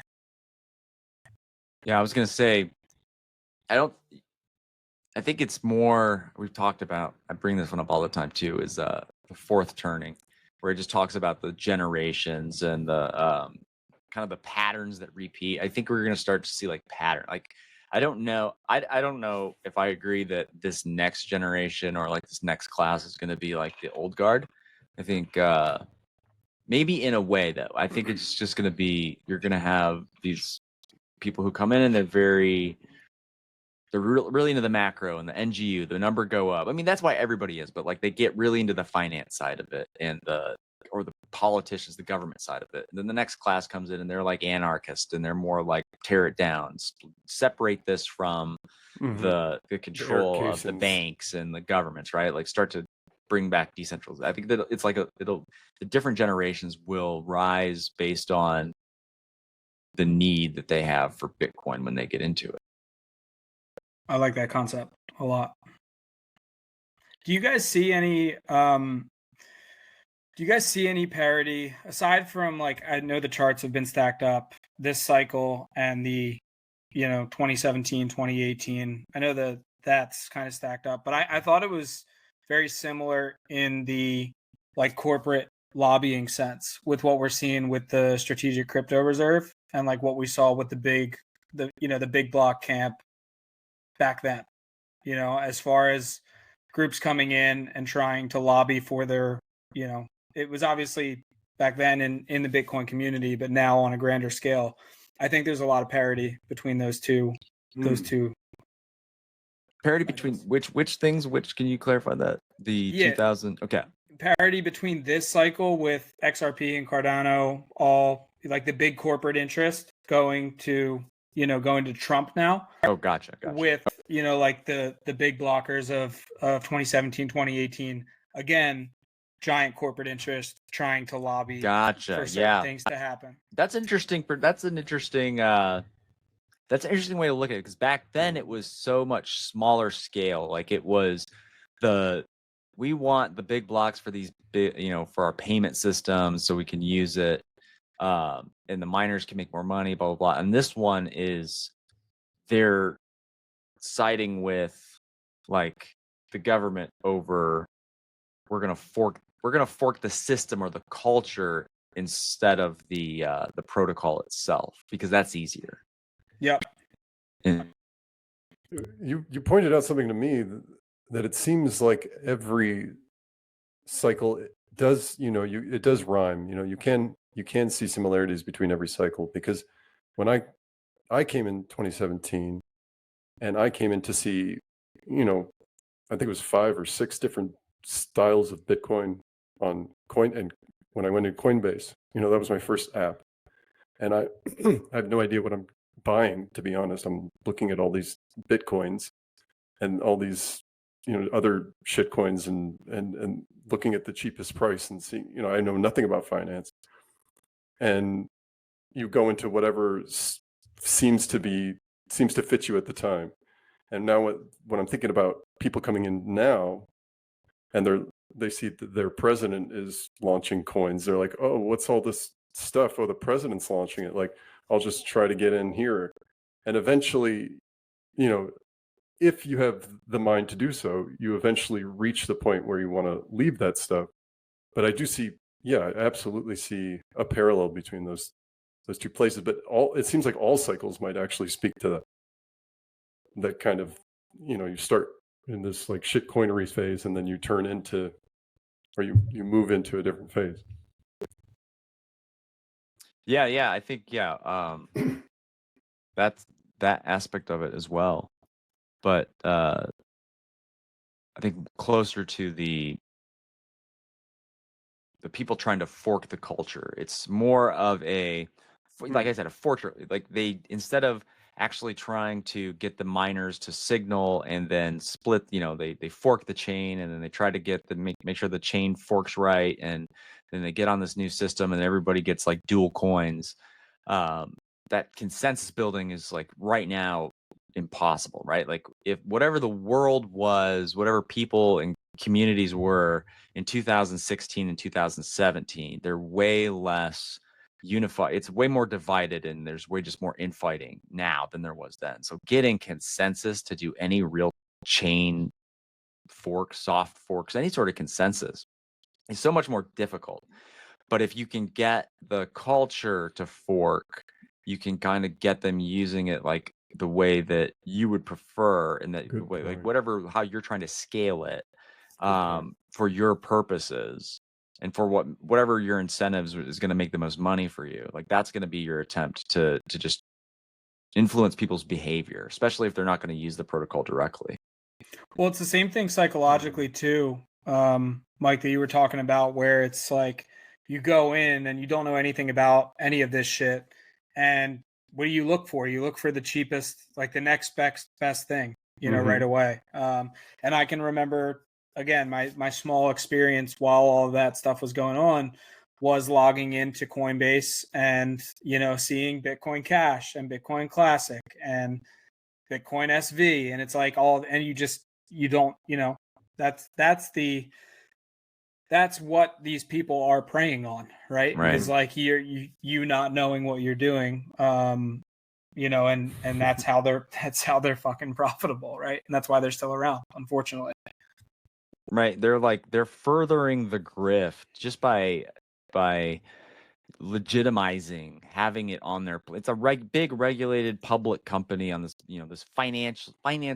Yeah, I was going to say, I think it's more, we've talked about, I bring this one up all the time too, is the fourth turning, where it just talks about the generations and the kind of the patterns that repeat. I think we're going to start to see like pattern. Like, I don't know. I don't know if I agree that this next generation or like this next class is going to be like the old guard. I think maybe in a way though. I think it's just going to be, you're going to have these people who come in and they're really into the macro and the NGU, the number go up. I mean, that's why everybody is, but like they get really into the finance side of it and the politicians, the government side of it. And then the next class comes in and they're like anarchists and they're more like tear it down, separate this from the control of the banks and the governments, right? Like start to bring back decentralization. I think that it's like the different generations will rise based on the need that they have for Bitcoin when they get into it. I like that concept a lot. Do you guys see any parity aside from, like, I know the charts have been stacked up this cycle and the 2017, 2018. I know that's kind of stacked up, but I thought it was very similar in the like corporate lobbying sense with what we're seeing with the Strategic Crypto Reserve and like what we saw with the big block camp back then, as far as groups coming in and trying to lobby for their, it was obviously back then in the Bitcoin community, but now on a grander scale. I think there's a lot of parity between those two. Parity between which things? Which, can you clarify that? The 2000. Okay. Parity between this cycle with XRP and Cardano, all like the big corporate interest going to Trump now. Oh, gotcha. With like the big blockers of 2017, 2018. Again, giant corporate interest trying to lobby for certain things to happen. That's interesting. That's an interesting way to look at it, because back then it was so much smaller scale. Like it was we want the big blocks for these big, for our payment systems so we can use it. And the miners can make more money, blah, blah, blah. And this one is they're siding with like the government over, we're going to fork the system or the culture instead of the protocol itself, because that's easier. Yep. And you pointed out something to me that it seems like every cycle does, it does rhyme. You can see similarities between every cycle, because when I came in 2017 and I came in to see, I think it was 5 or 6 different styles of Bitcoin on Coin, and when I went to Coinbase, that was my first app, and I have no idea what I'm buying, to be honest. I'm looking at all these Bitcoins and all these other shit coins and looking at the cheapest price and see, I know nothing about finance, and you go into whatever seems to fit you at the time. And now when I'm thinking about people coming in now, and they see that their president is launching coins. They're like, oh, what's all this stuff? Oh, the president's launching it. Like, I'll just try to get in here. And eventually, you know, if you have the mind to do so, you eventually reach the point where you want to leave that stuff. But I do see, yeah, I absolutely see a parallel between those two places. But it seems like all cycles might actually speak to that kind of, you know, you start in this like shitcoinery phase, and then you turn into, or you move into a different phase. Yeah, I think that's that aspect of it as well. But I think closer to the people trying to fork the culture. It's more of a, like I said, a fortress. Like they, instead of actually trying to get the miners to signal and then split, you know, they fork the chain, and then they try to get the make sure the chain forks right, and then they get on this new system and everybody gets like dual coins. That consensus building is like right now impossible, right? Like if whatever the world was, whatever people and communities were in 2016 and 2017, they're way less unified. It's way more divided, and there's way just more infighting now than there was then. So getting consensus to do any real chain forks, soft forks, any sort of consensus is so much more difficult. But if you can get the culture to fork, you can kind of get them using it like the way that you would prefer, and that way, like whatever, how you're trying to scale it for your purposes, and for whatever your incentives is going to make the most money for you. Like that's going to be your attempt to just influence people's behavior, especially if they're not going to use the protocol directly. Well, it's the same thing psychologically too, Mike, that you were talking about, where it's like you go in and you don't know anything about any of this shit, and what do you look for? You look for the cheapest, like the next best thing, you know, right away. And I can remember, again, my small experience while all of that stuff was going on was logging into Coinbase and, you know, seeing Bitcoin Cash and Bitcoin Classic and Bitcoin SV, and it's like all, and you don't, you know, that's what these people are preying on, right? Is like you not knowing what you're doing, you know, and that's how they're fucking profitable, right? And that's why they're still around, unfortunately. Right. They're furthering the grift just by legitimizing having it on their, it's a big regulated public company on this, you know, this finance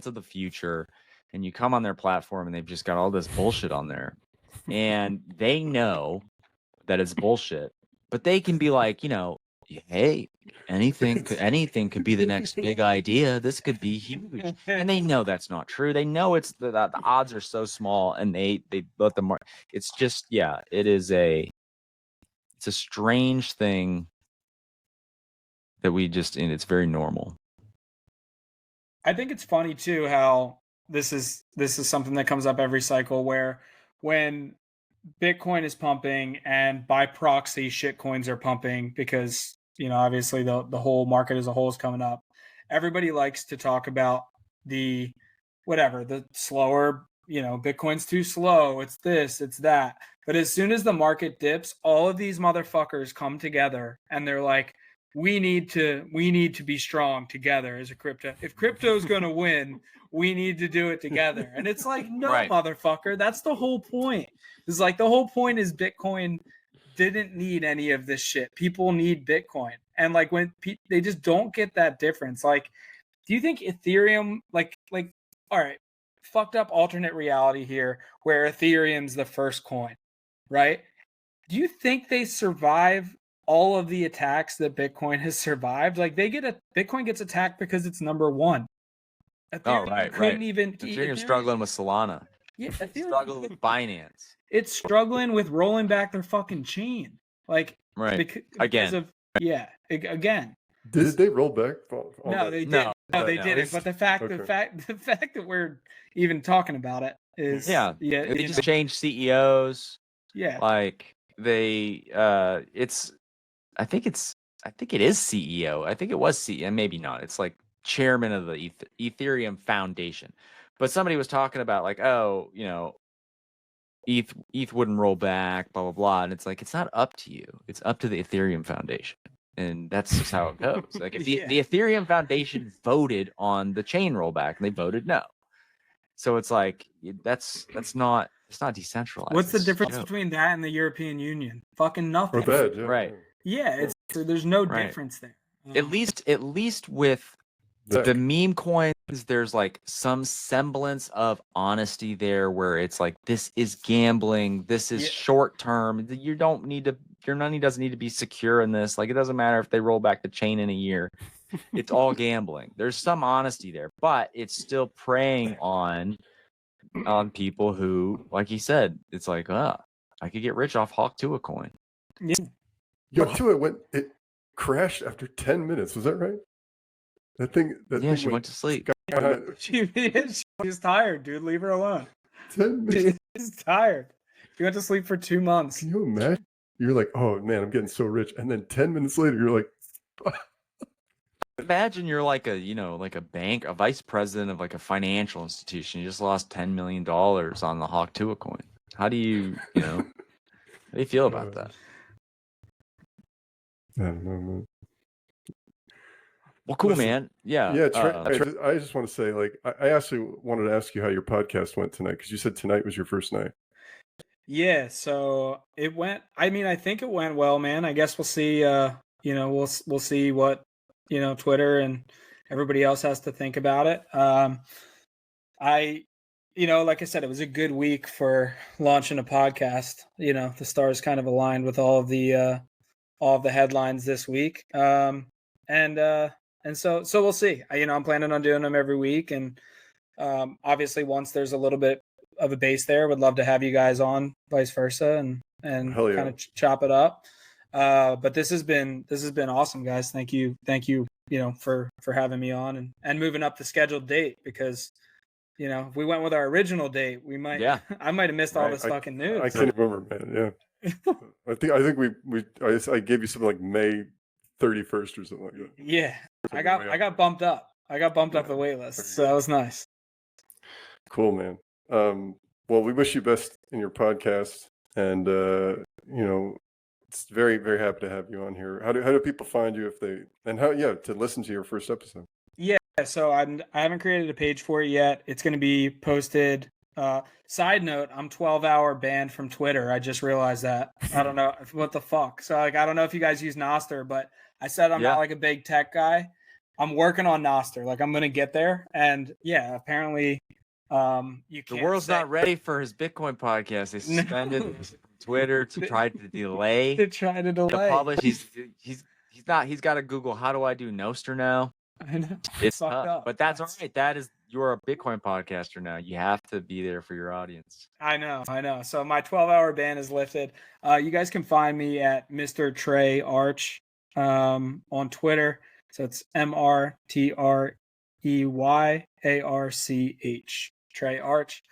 of the future, and you come on their platform and they've just got all this bullshit on there, and they know that it's bullshit, but they can be like, you know, hey, anything could be the next big idea. This could be huge. And they know that's not true. They know it's the odds are so small, and they let them. It's just, yeah, it's a strange thing that and it's very normal. I think it's funny too how this is something that comes up every cycle, where when Bitcoin is pumping and by proxy shitcoins are pumping, because, you know, obviously the whole market as a whole is coming up. Everybody likes to talk about the slower, you know, Bitcoin's too slow, it's this, it's that. But as soon as the market dips, all of these motherfuckers come together and they're like, we need to be strong together as a crypto. If crypto's going to win, we need to do it together. And it's like, no, motherfucker, that's the whole point. It's like the whole point is Bitcoin didn't need any of this shit. People need Bitcoin. And like when they just don't get that difference. Like, do you think Ethereum, like, all right, fucked up alternate reality here where Ethereum's the first coin, right? Do you think they survive all of the attacks that Bitcoin has survived? Like Bitcoin gets attacked because it's number one. Ethereum couldn't even. Ethereum's struggling with Solana. Yeah, Ethereum struggling with Binance. It's struggling with rolling back their fucking chain. Like because of again. Did they roll back? No, they didn't. No, they didn't. But the fact that we're even talking about it is they just changed CEOs. Yeah, like they I think it is CEO. I think it was CEO, maybe not. It's like chairman of the Ethereum Foundation. But somebody was talking about like, oh, you know, ETH wouldn't roll back, blah blah blah, and it's like it's not up to you. It's up to the Ethereum Foundation, and that's just how it goes. Like if the Ethereum Foundation voted on the chain rollback, and they voted no, so it's like that's not it's not decentralized. What's the difference between that and the European Union? Fucking nothing. Or bad, yeah. Right? Yeah, there's no difference there. At least with the meme coins, there's like some semblance of honesty there, where it's like this is gambling, this is short term. Your money doesn't need to be secure in this. Like it doesn't matter if they roll back the chain in a year. It's all gambling. There's some honesty there, but it's still preying on people who, like he said, it's like, I could get rich off Hawk Tua coin. Yeah. Hawk Tua it crashed after 10 minutes. Was that right? That thing. She went to sleep. She's tired, dude. Leave her alone. 10 minutes. She's tired. She went to sleep for 2 months. Can you imagine? You're like, oh man, I'm getting so rich, and then 10 minutes later, you're like, imagine you're like a bank, a vice president of like a financial institution. You just lost $10 million on the Hawk Tua coin. How do you how do you feel about that? I don't know, man. Well, cool, man. Yeah. Yeah, Trey, I just want to say, like, I actually wanted to ask you how your podcast went tonight, because you said tonight was your first night. Yeah, so it went. I mean, I think it went well, man. I guess we'll see. We'll see what Twitter and everybody else has to think about it. Like I said, it was a good week for launching a podcast. The stars kind of aligned with all of the headlines this week. And so we'll see. I'm planning on doing them every week, and obviously once there's a little bit of a base there, would love to have you guys on, vice versa, and kind of chop it up. But this has been awesome, guys. Thank you, for having me on and moving up the scheduled date, because if we went with our original date, we might I might have missed all this fucking news. I can't remember, man. Yeah. I think I gave you something like May 31st or something like that. Yeah. I got bumped up. I got bumped up the wait list. So that was nice. Cool, man. Well, we wish you best in your podcast, and it's very, very happy to have you on here. How do people find you to listen to your first episode? Yeah, so I haven't created a page for it yet. It's going to be posted. Side note, I'm 12-hour banned from Twitter. I just realized that. I don't know what the fuck. So I don't know if you guys use Nostr, but I said I'm not like a big tech guy. I'm working on Nostr. Like I'm going to get there. And apparently you can't. The world's not ready for his Bitcoin podcast. They suspended Twitter to try to delay. To publish. He's got to Google, how do I do Nostr now? I know. It's tough, up. But that's all right. You're a Bitcoin podcaster now. You have to be there for your audience. I know. So my 12-hour ban is lifted. You guys can find me at Mr. Trey Arch on Twitter. So it's MrTreyArch, Trey Arch.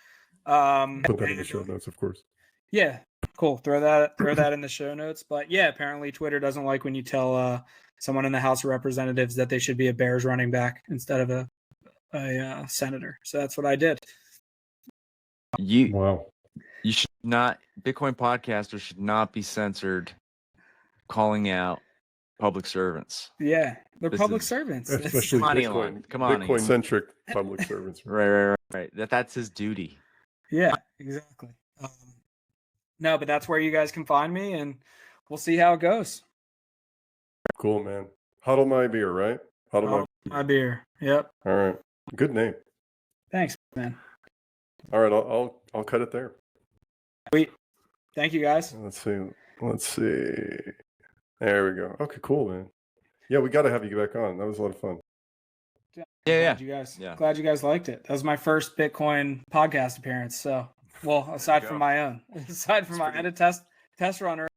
Put that in the show notes, of course. Yeah, cool. Throw that in the show notes. But apparently Twitter doesn't like when you tell someone in the House of Representatives that they should be a Bears running back instead of a senator. So that's what I did. Wow. You should not. Bitcoin podcasters should not be censored calling out public servants. Yeah, they're public servants. Especially Bitcoin-centric public servants. Right. That's his duty. Yeah, exactly. No, but that's where you guys can find me, and we'll see how it goes. Cool, man. Hodl My Beer, right? Hodl My Beer. Yep. All right. Good name. Thanks, man. All right, I'll cut it there. Sweet. Thank you, guys. Let's see. There we go. Okay, cool, man. Yeah, we got to have you back on. That was a lot of fun. Glad you guys liked it. That was my first Bitcoin podcast appearance. So, aside from my own, I had a test runner.